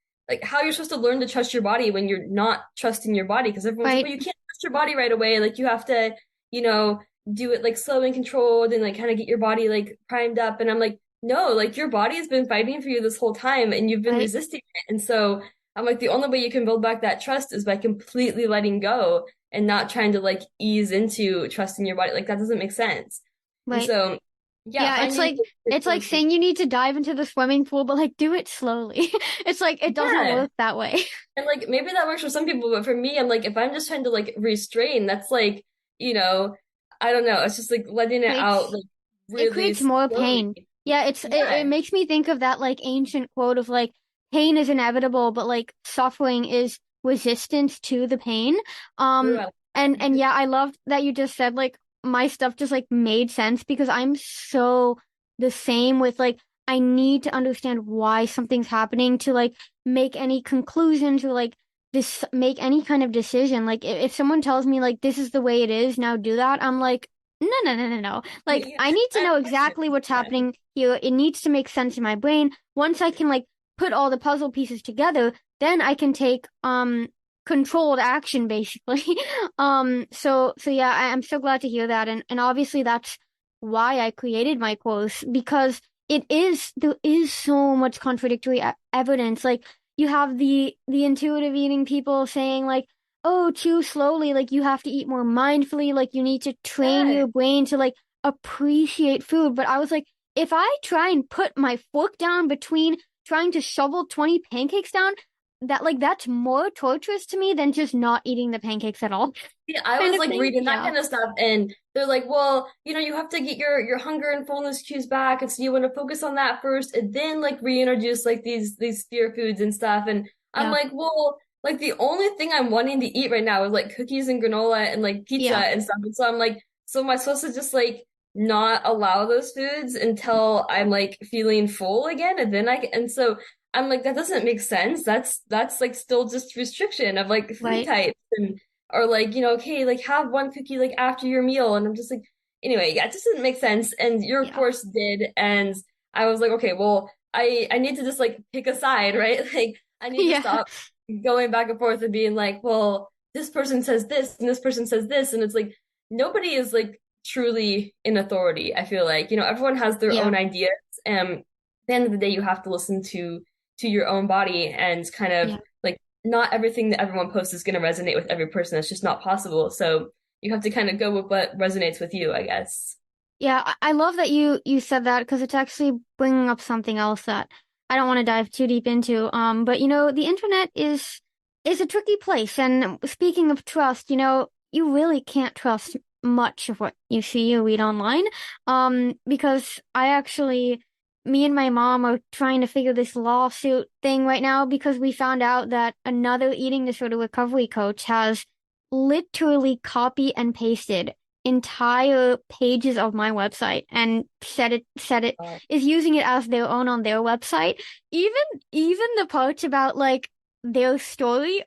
how you're supposed to learn to trust your body when you're not trusting your body because everyone's like,
Right.
well, you can't trust your body right away. Like you have to, you know, do it like slow and controlled and like kind of get your body like primed up. And I'm like, no, like your body has been fighting for you this whole time and you've been
Right.
resisting it. And so I'm like, the only way you can build back that trust is by completely letting go and not trying to like ease into trusting your body. Like that doesn't make sense. And
Right.
so Yeah,
Yeah,
finding the
it's like
closest.
saying you need to dive into the swimming pool, but like do it slowly. It's like it doesn't
Yeah.
work that way.
And like maybe that works for some people, but for me, I'm like, if I'm just trying to like restrain, that's like, you know, I don't know. It's just like letting it out
Creates
like
it
really
creates more pain.
slowly.
Yeah, it
Yeah,
makes me think of that like ancient quote of like pain is inevitable, but like suffering is resistance to the pain.
true.
Um
I like
and
that.
yeah, I loved that you just said like my stuff just like made sense because I'm so the same with like I need to understand why something's happening to like make any conclusions or like this make any kind of decision. Like if someone tells me like this is the way it is, now do that, I'm like no, no, no, no, no. Like,
Yeah,
I need to
I
know
question
exactly
it.
what's
Yeah.
happening here. It needs to make sense in my brain. Once I can like put all the puzzle pieces together, then I can take controlled action basically. So yeah, I'm so glad to hear that. And obviously that's why I created my course because there is so much contradictory evidence. Like you have the intuitive eating people saying like oh, chew slowly, like you have to eat more mindfully, like you need to train
Yeah.
your brain to like appreciate food. But I was like, if I try and put my fork down between trying to shovel 20 pancakes down, that's more torturous to me than just not eating the pancakes at all.
Yeah, I
Kind
was
of
like
thing.
reading that
Yeah.
kind of stuff, and they're like, well, you have to get your hunger and fullness cues back, and so you want to focus on that first, and then like reintroduce like these fear foods and stuff. And I'm
Yeah.
like, well, like the only thing I'm wanting to eat right now is like cookies and granola and like pizza
Yeah.
and stuff. And so I'm like, so am I supposed to just like not allow those foods until I'm like feeling full again, and then and so I'm like, that doesn't make sense. That's like still just restriction of like food
Right.
types and or like, okay, like have one cookie like after your meal. And I'm just like, anyway, yeah, it just didn't make sense. And your
Yeah.
course did. And I was like, okay, well, I need to just like pick a side, right? Like I need to
Yeah.
stop going back and forth and being like, well, this person says this and this person says this. And it's like nobody is like truly in authority, I feel like. Everyone has their
Yeah.
own ideas. And at the end of the day, you have to listen to your own body and kind of
Yeah.
like not everything that everyone posts is going to resonate with every person. That's just not possible. So you have to kind of go with what resonates with you, I guess.
Yeah, I love that you said that because it's actually bringing up something else that I don't want to dive too deep into. But the internet is a tricky place. And speaking of trust, you really can't trust much of what you see or read online. Because me and my mom are trying to figure this lawsuit thing right now because we found out that another eating disorder recovery coach has literally copy and pasted entire pages of my website and said it
Uh,
is using it as their own on their website. Even even the parts about like their story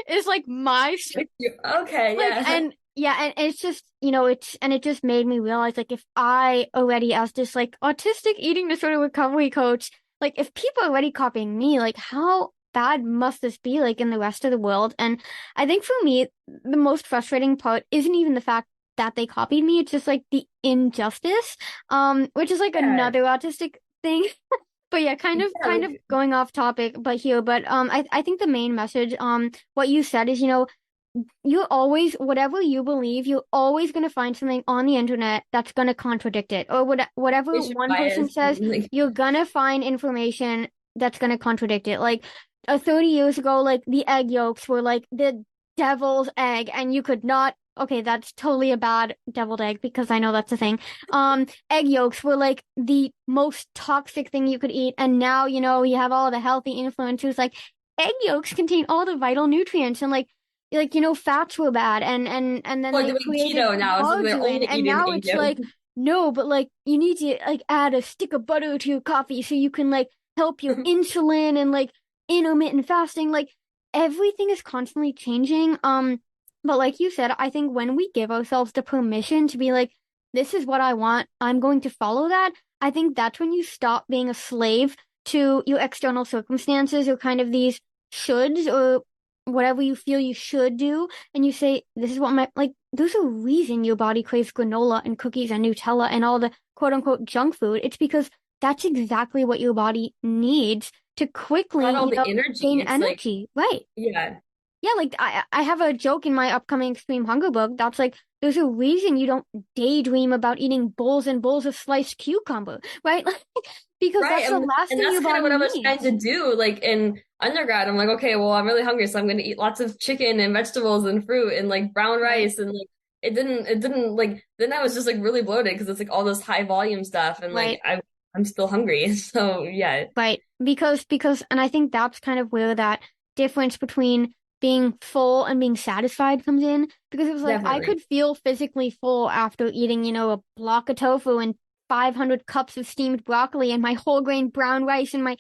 is like my story.
okay,
Like
yeah.
and yeah, and it's just it just made me realize like if I already as this like autistic eating disorder recovery coach, like if people are already copying me, like how bad must this be like in the rest of the world? And I think for me, the most frustrating part isn't even the fact that they copied me, it's just like the injustice, which is like
Yeah.
another autistic thing. But yeah,
Yeah,
kind of
like,
going off topic, but I think the main message, what you said is, you're always, whatever you believe, you're always going to find something on the internet that's going to contradict it. Or whatever
racial
one person
bias.
says,
Like,
you're going to find information that's going to contradict it. Like 30 years ago, like the egg yolks were like the devil's egg, and you could not. Okay, that's totally a bad deviled egg because I know that's a thing. Egg yolks were like the most toxic thing you could eat, and now you have all the healthy influencers like egg yolks contain all the vital nutrients and like fats were bad and then
people are
they
doing
created
keto now, so they're
margarine
only
and
eating
now
egg
it's
yolk.
like no, but like you need to like add a stick of butter to your coffee so you can like help your insulin and like intermittent fasting, like everything is constantly changing. But like you said, I think when we give ourselves the permission to be like this is what I want, I'm going to follow that, I think that's when you stop being a slave to your external circumstances or kind of these shoulds or whatever you feel you should do, and you say, this is what my, like, there's a reason your body craves granola and cookies and Nutella and all the quote unquote junk food. It's because that's exactly what your body needs to quickly,
Got all the energy.
gain
It's like,
energy. Right.
yeah.
Yeah, like I have a joke in my upcoming Extreme Hunger book that's like, there's a reason you don't daydream about eating bowls and bowls of sliced cucumber, right? Like, because
Right.
that's the last
And
thing
that's
your
kind of
body
what I was trying
needs.
to do. Like in undergrad, I'm like, okay, well, I'm really hungry, so I'm going to eat lots of chicken and vegetables and fruit and like brown
Right.
rice. And like, it didn't like, then I was just like really bloated because it's like all this high volume stuff. And like,
Right.
I'm still hungry. So yeah,
Right. Because, and I think that's kind of where that difference between being full and being satisfied comes in. Because it was like, I
definitely.
could feel physically full after eating, a block of tofu and 500 cups of steamed broccoli and my whole grain brown rice and my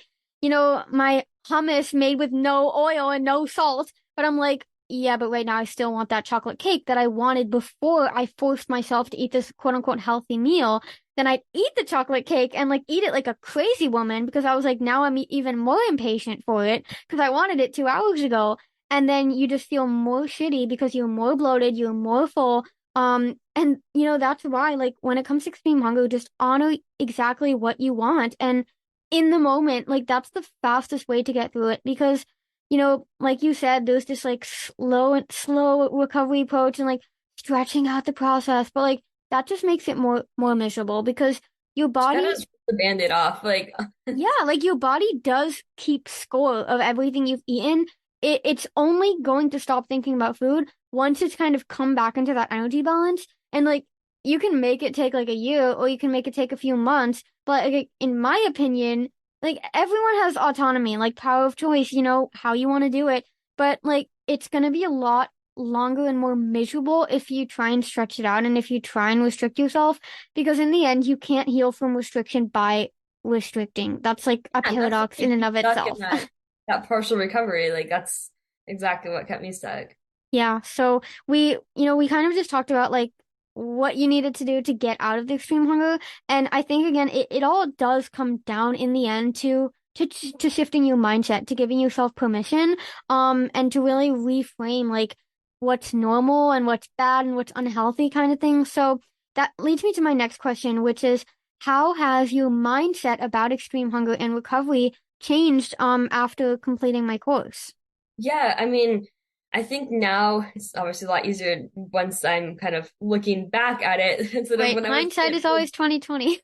hummus made with no oil and no salt. But I'm like, yeah, but right now I still want that chocolate cake that I wanted before I forced myself to eat this quote unquote healthy meal. Then I'd eat the chocolate cake and like eat it like a crazy woman because I was like, now I'm even more impatient for it because I wanted it 2 hours ago. And then you just feel more shitty because you're more bloated, you're more full. And that's why, like, when it comes to extreme hunger, just honor exactly what you want. And in the moment, like, that's the fastest way to get through it because, like you said, there's this like slow recovery approach and like stretching out the process. But like, that just makes it more miserable because your
Just kind of
body,
rip the band-aid off. Like,
yeah, like your body does keep score of everything you've eaten. It's only going to stop thinking about food once it's kind of come back into that energy balance. And like you can make it take like a year or you can make it take a few months. But like, in my opinion, like everyone has autonomy, like power of choice, how you want to do it. But like it's gonna be a lot longer and more miserable if you try and stretch it out and if you try and restrict yourself, because in the end you can't heal from restriction by restricting. That's like a
and that's what
paradox in
keeps
and
me
of
stuck in
itself.
that partial recovery. Like that's exactly what kept me stuck.
Yeah, so we kind of just talked about like what you needed to do to get out of the extreme hunger. And I think again, it all does come down in the end to shifting your mindset, to giving yourself permission, and to really reframe like what's normal and what's bad and what's unhealthy kind of thing. So that leads me to my next question, which is how has your mindset about extreme hunger and recovery changed after completing my course?
Yeah, I mean, I think now it's obviously a lot easier once I'm kind of looking back at it instead of
Right,
when I was
hindsight is always 2020.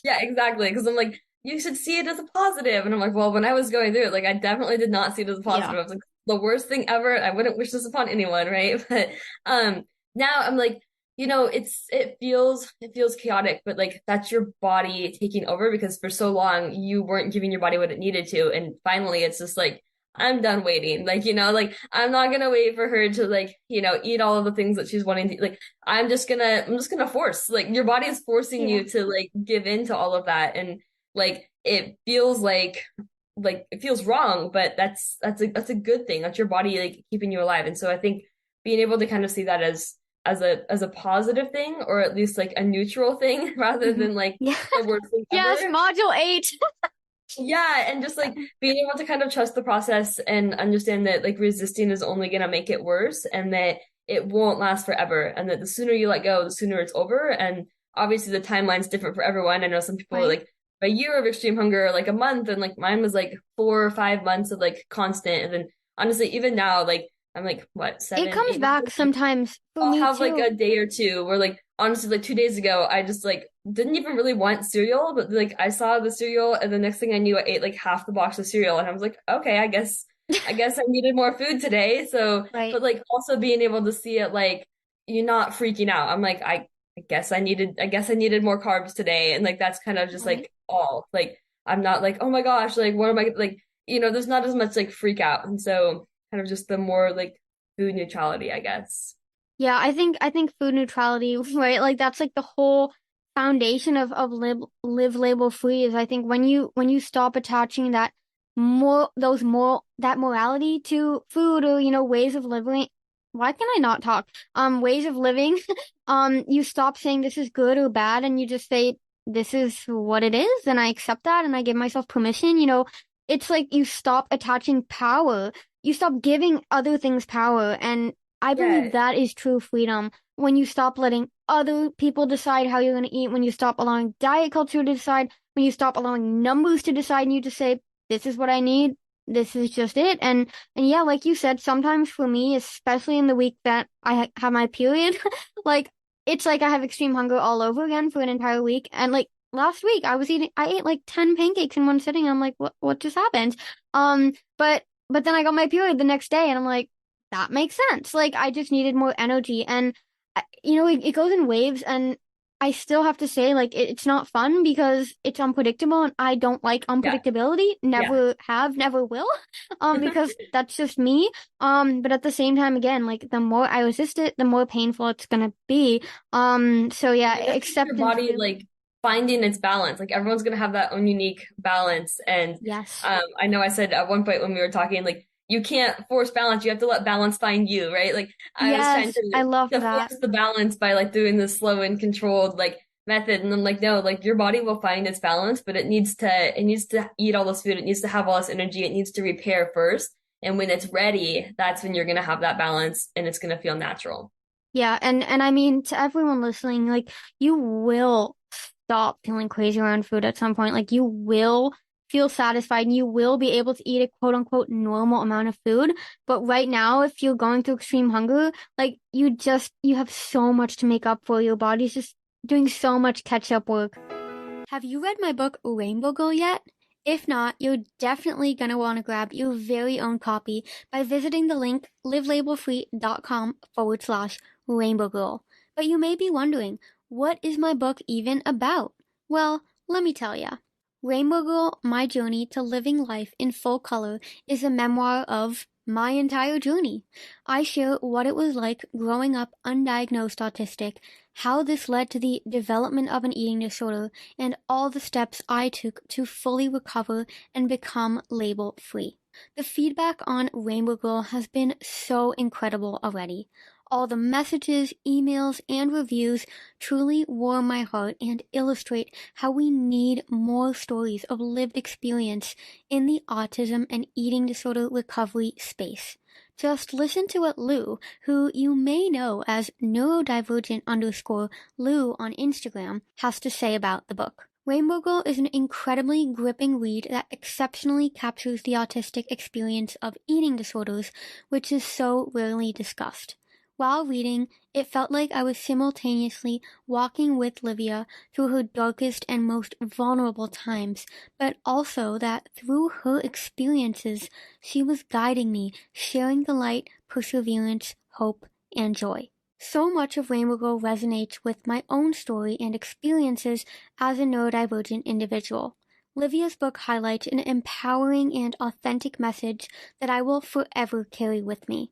yeah, exactly. Because I'm like, you should see it as a positive. And I'm like, well, when I was going through it, like I definitely did not see it as a
Yeah.
positive. I was like, the worst thing ever. I wouldn't wish this upon anyone, right? But now I'm like, it feels chaotic, but like that's your body taking over because for so long you weren't giving your body what it needed to. And finally it's just like, I'm done waiting. Like, like I'm not gonna wait for her to like, eat all of the things that she's wanting to like I'm just gonna force like your body is forcing
Yeah.
you to like give in to all of that and like it feels like it feels wrong, but that's a good thing. That's your body like keeping you alive. And so I think being able to kind of see that as a positive thing or at least like a neutral thing rather
Hmm.
than like
Yeah.
the worst thing
Yes,
ever.
module 8.
Yeah, and just like being able to kind of trust the process and understand that like resisting is only gonna make it worse and that it won't last forever and that the sooner you let go, the sooner it's over. And obviously the timeline's different for everyone. I know some people
Right.
like a year of extreme hunger, like a month, and like mine was like 4 or 5 months of like constant. And then honestly, even now, like I'm like what,
It
seven,
comes
8 months?
back sometimes for
I'll
me
have like
too.
a day or two where like honestly like 2 days ago I just like didn't even really want cereal, but like I saw the cereal and the next thing I knew I ate like half the box of cereal and I was like, okay, I guess I needed more food today. So
Right.
but like also being able to see it like you're not freaking out. I'm like I guess I needed more carbs today. And like that's kind of just
Right.
like all like I'm not like, oh my gosh, like what am I like there's not as much like freak out. And so kind of just the more like food neutrality, I guess.
Yeah, I think food neutrality, right? Like that's like the whole foundation of live label free is I think when you stop attaching that morality to food or ways of living. Why can I not talk? Ways of living. You stop saying this is good or bad and you just say this is what it is and I accept that and I give myself permission. It's like you stop attaching power. You stop giving other things power, and I believe
Yeah,
that is true freedom when you stop letting other people decide how you're going to eat, when you stop allowing diet culture to decide, when you stop allowing numbers to decide, and you just say, this is what I need. this is just it. And yeah, like you said, sometimes for me, especially in the week that I have my period, like it's like I have extreme hunger all over again for an entire week. And like last week, I ate like 10 pancakes in one sitting. I'm like, what just happened? But then I got my period the next day, and I'm like, that makes sense. Like I just needed more energy, and it goes in waves, and I still have to say, like, it's not fun because it's unpredictable, and I don't like
Yeah.
unpredictability.
Yeah.
Never have, never will, because that's just me. But at the same time, again, like, the more I resist it, the more painful it's gonna be. So yeah,
Yeah, that's just your
acceptance
body
really.
like finding its balance. Like everyone's gonna have that own unique balance. And
Yes.
I know I said at one point when we were talking, like you can't force balance. You have to let balance find you, right? Like I was trying
Yes, I love
to
that.
force the balance by like doing this slow and controlled like method. And I'm like, no, like your body will find its balance, but it needs to eat all this food. It needs to have all this energy. It needs to repair first. And when it's ready, that's when you're gonna have that balance and it's gonna feel natural.
Yeah, and I mean to everyone listening, like you will stop feeling crazy around food at some point. Like you will feel satisfied and you will be able to eat a quote unquote normal amount of food. But right now, if you're going through extreme hunger, like you have so much to make up for. Your body's just doing so much catch up work.
Have you read my book Rainbow Girl yet? If not, you're definitely going to want to grab your very own copy by visiting the link livelabelfree.com/Rainbow Girl. But you may be wondering, what is my book even about? Well, let me tell ya. Rainbow Girl, My Journey to Living Life in Full Color is a memoir of my entire journey. I share what it was like growing up undiagnosed autistic, how this led to the development of an eating disorder, and all the steps I took to fully recover and become label free. The feedback on Rainbow Girl has been so incredible already. All the messages, emails, and reviews truly warm my heart and illustrate how we need more stories of lived experience in the autism and eating disorder recovery space. Just listen to what Lou, who you may know as neurodivergent_Lou on Instagram, has to say about the book. Rainbow Girl is an incredibly gripping read that exceptionally captures the autistic experience of eating disorders, which is so rarely discussed. While reading, it felt like I was simultaneously walking with Livia through her darkest and most vulnerable times, but also that through her experiences, she was guiding me, sharing the light, perseverance, hope, and joy. So much of Rainbow Girl resonates with my own story and experiences as a neurodivergent individual. Livia's book highlights an empowering and authentic message that I will forever carry with me.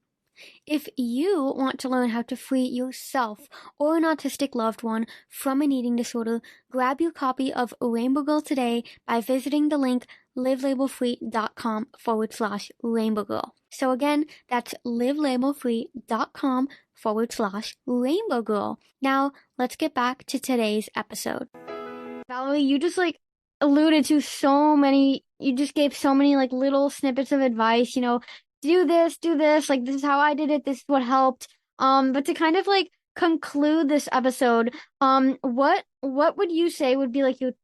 If you want to learn how to free yourself or an autistic loved one from an eating disorder, grab your copy of Rainbow Girl today by visiting the link livelabelfree.com/Rainbow Girl. So again, that's livelabelfree.com/Rainbow Girl. Now, let's get back to today's episode.
Valerie, you just like you just gave so many like little snippets of advice, do this, like this is how I did it, this is what helped. But to kind of like conclude this episode, what would you say would be like your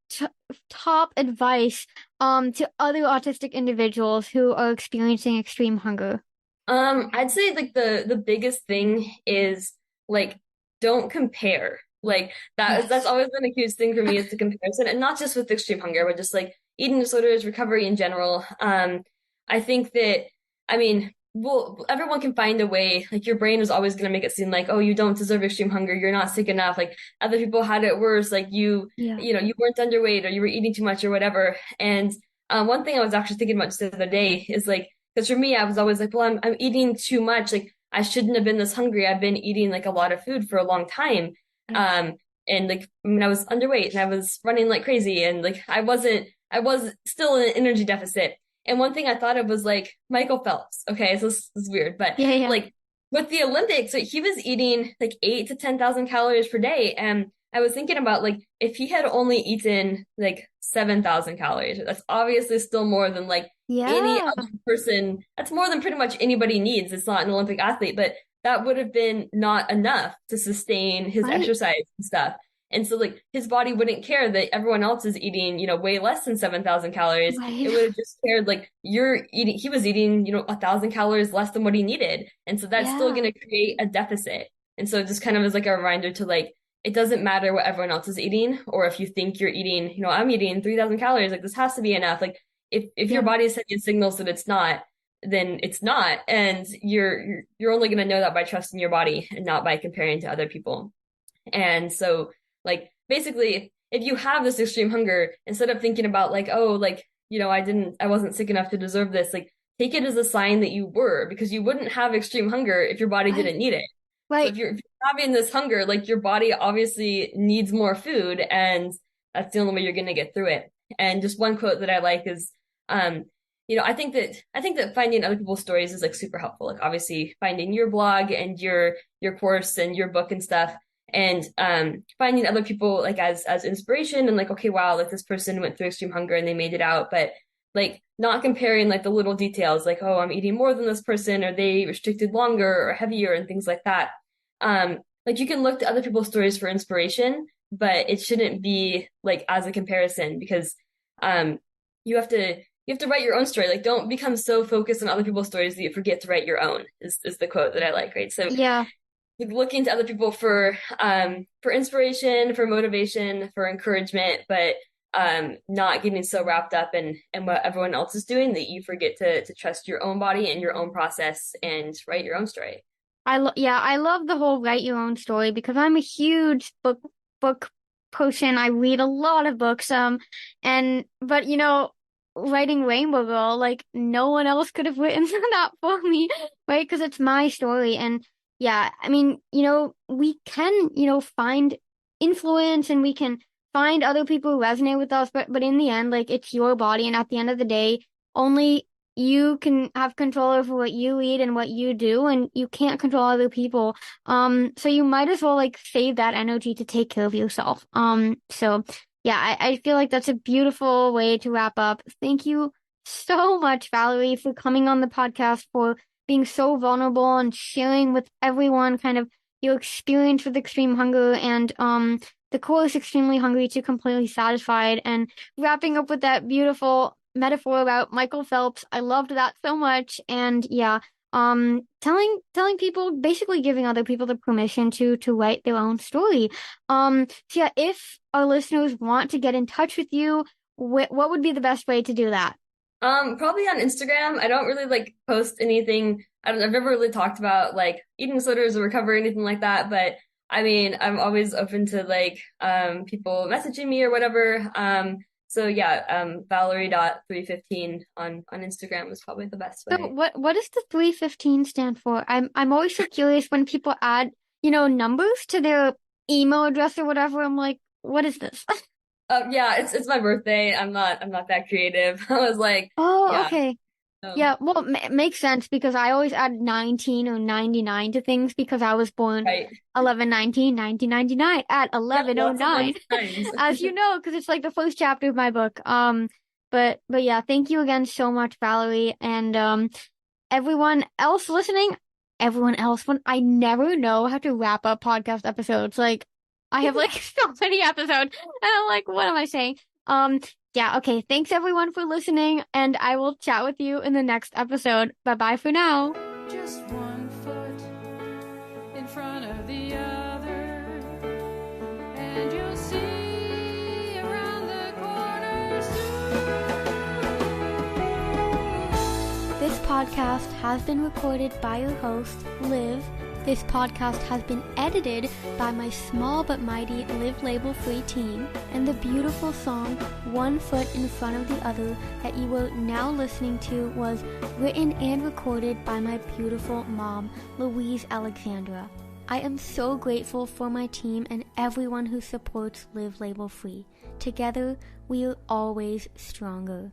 top advice to other autistic individuals who are experiencing extreme hunger?
I'd say like the biggest thing is like don't compare. Like that's
Yes.
always been a huge thing for me is the comparison, and not just with extreme hunger, but just like eating disorders, recovery in general. I think that I mean, well, everyone can find a way. Like your brain is always going to make it seem like, oh, you don't deserve extreme hunger. You're not sick enough. Like other people had it worse. Like
Yeah.
you weren't underweight or you were eating too much or whatever. And one thing I was actually thinking about just the other day is like, because for me, I was always like, well, I'm eating too much. Like I shouldn't have been this hungry. I've been eating like a lot of food for a long time.
Yes.
Um, and like I mean, I was underweight and I was running like crazy, and like I was still in an energy deficit. And one thing I thought of was like Michael Phelps. Okay, so this is weird, but
Yeah, yeah.
like with the Olympics, like, he was eating like 8 to 10,000 calories per day, and I was thinking about like if he had only eaten like 7,000 calories, that's obviously still more than like any
Yeah.
other person. That's more than pretty much anybody needs. It's not an Olympic athlete, but that would have been not enough to sustain his
Right.
exercise and stuff. And so like his body wouldn't care that everyone else is eating, way less than 7,000 calories.
Right.
It would have just cared like he was eating, 1,000 calories less than what he needed. And so that's still
Yeah.
going to create a deficit. And so it just kind of is like a reminder to like, it doesn't matter what everyone else is eating, or if you think you're eating, I'm eating 3,000 calories, like this has to be enough. Like if your
Yeah.
body is sending signals that it's not, then it's not. And you're only going to know that by trusting your body and not by comparing to other people. And so like basically if you have this extreme hunger, instead of thinking about like, oh, like, I wasn't sick enough to deserve this, like take it as a sign that you were, because you wouldn't have extreme hunger if your body
Right.
didn't need it. So
Right.
if you're having this hunger, like your body obviously needs more food, and that's the only way you're going to get through it. And just one quote that I like is, um, I think that finding other people's stories is like super helpful. Like obviously finding your blog and your course and your book and stuff, and finding other people like as inspiration, and like, okay, wow, like this person went through extreme hunger and they made it out, but like not comparing like the little details, like, oh, I'm eating more than this person, or they restricted longer or heavier and things like that. Like you can look to other people's stories for inspiration, but it shouldn't be like as a comparison, because um you have to write your own story. Like don't become so focused on other people's stories that you forget to write your own, is the quote that I like, right? So
Yeah.
like looking to other people for inspiration, for motivation, for encouragement, but not getting so wrapped up in what everyone else is doing that you forget to trust your own body and your own process and write your own story.
I love the whole write your own story because I'm a huge book person. I read a lot of books. And but writing Rainbow Girl, like no one else could have written that for me, right? Because it's my story. And yeah, I mean, we can, find influence and we can find other people who resonate with us, but in the end, like it's your body, and at the end of the day, only you can have control over what you eat and what you do, and you can't control other people. So you might as well like save that energy to take care of yourself. So yeah, I feel like that's a beautiful way to wrap up. Thank you so much, Valerie, for coming on the podcast, for being so vulnerable and sharing with everyone kind of your experience with extreme hunger and the course Extremely Hungry to Completely Satisfied, and wrapping up with that beautiful metaphor about Michael Phelps. I loved that so much. And yeah, telling people, basically giving other people the permission to write their own story. So yeah, if our listeners want to get in touch with you, what would be the best way to do that?
Probably on Instagram. I don't really like post anything. I've never really talked about like eating disorders or recovery or anything like that, but I mean, I'm always open to like people messaging me or whatever. So yeah, Valerie.315 on Instagram is probably the best
So
way.
what does the 315 stand for? I'm always so curious when people add, numbers to their email address or whatever. I'm like, what is this?
Yeah, it's my birthday. I'm not that creative. I was like,
Oh,
yeah,
okay.
um,
Yeah, well, it makes sense because I always add 19 or 99 to things because I was born
right.
11/19/1999 at
Yep, lots of
11:09,
ones times.
as you know, because it's like the first chapter of my book. But yeah, thank you again so much, Valerie, and everyone else listening, everyone else. When I never know how to wrap up podcast episodes, like I have like so many episodes, and I'm like, what am I saying? Yeah, okay. Thanks everyone for listening, and I will chat with you in the next episode. Bye bye for now.
Just one foot in front of the other, and you'll see around the corners too.
This podcast has been recorded by your host, Liv. This podcast has been edited by my small but mighty Live Label Free team, and the beautiful song One Foot in Front of the Other that you are now listening to was written and recorded by my beautiful mom, Louise Alexandra. I am so grateful for my team and everyone who supports Live Label Free. Together, we are always stronger.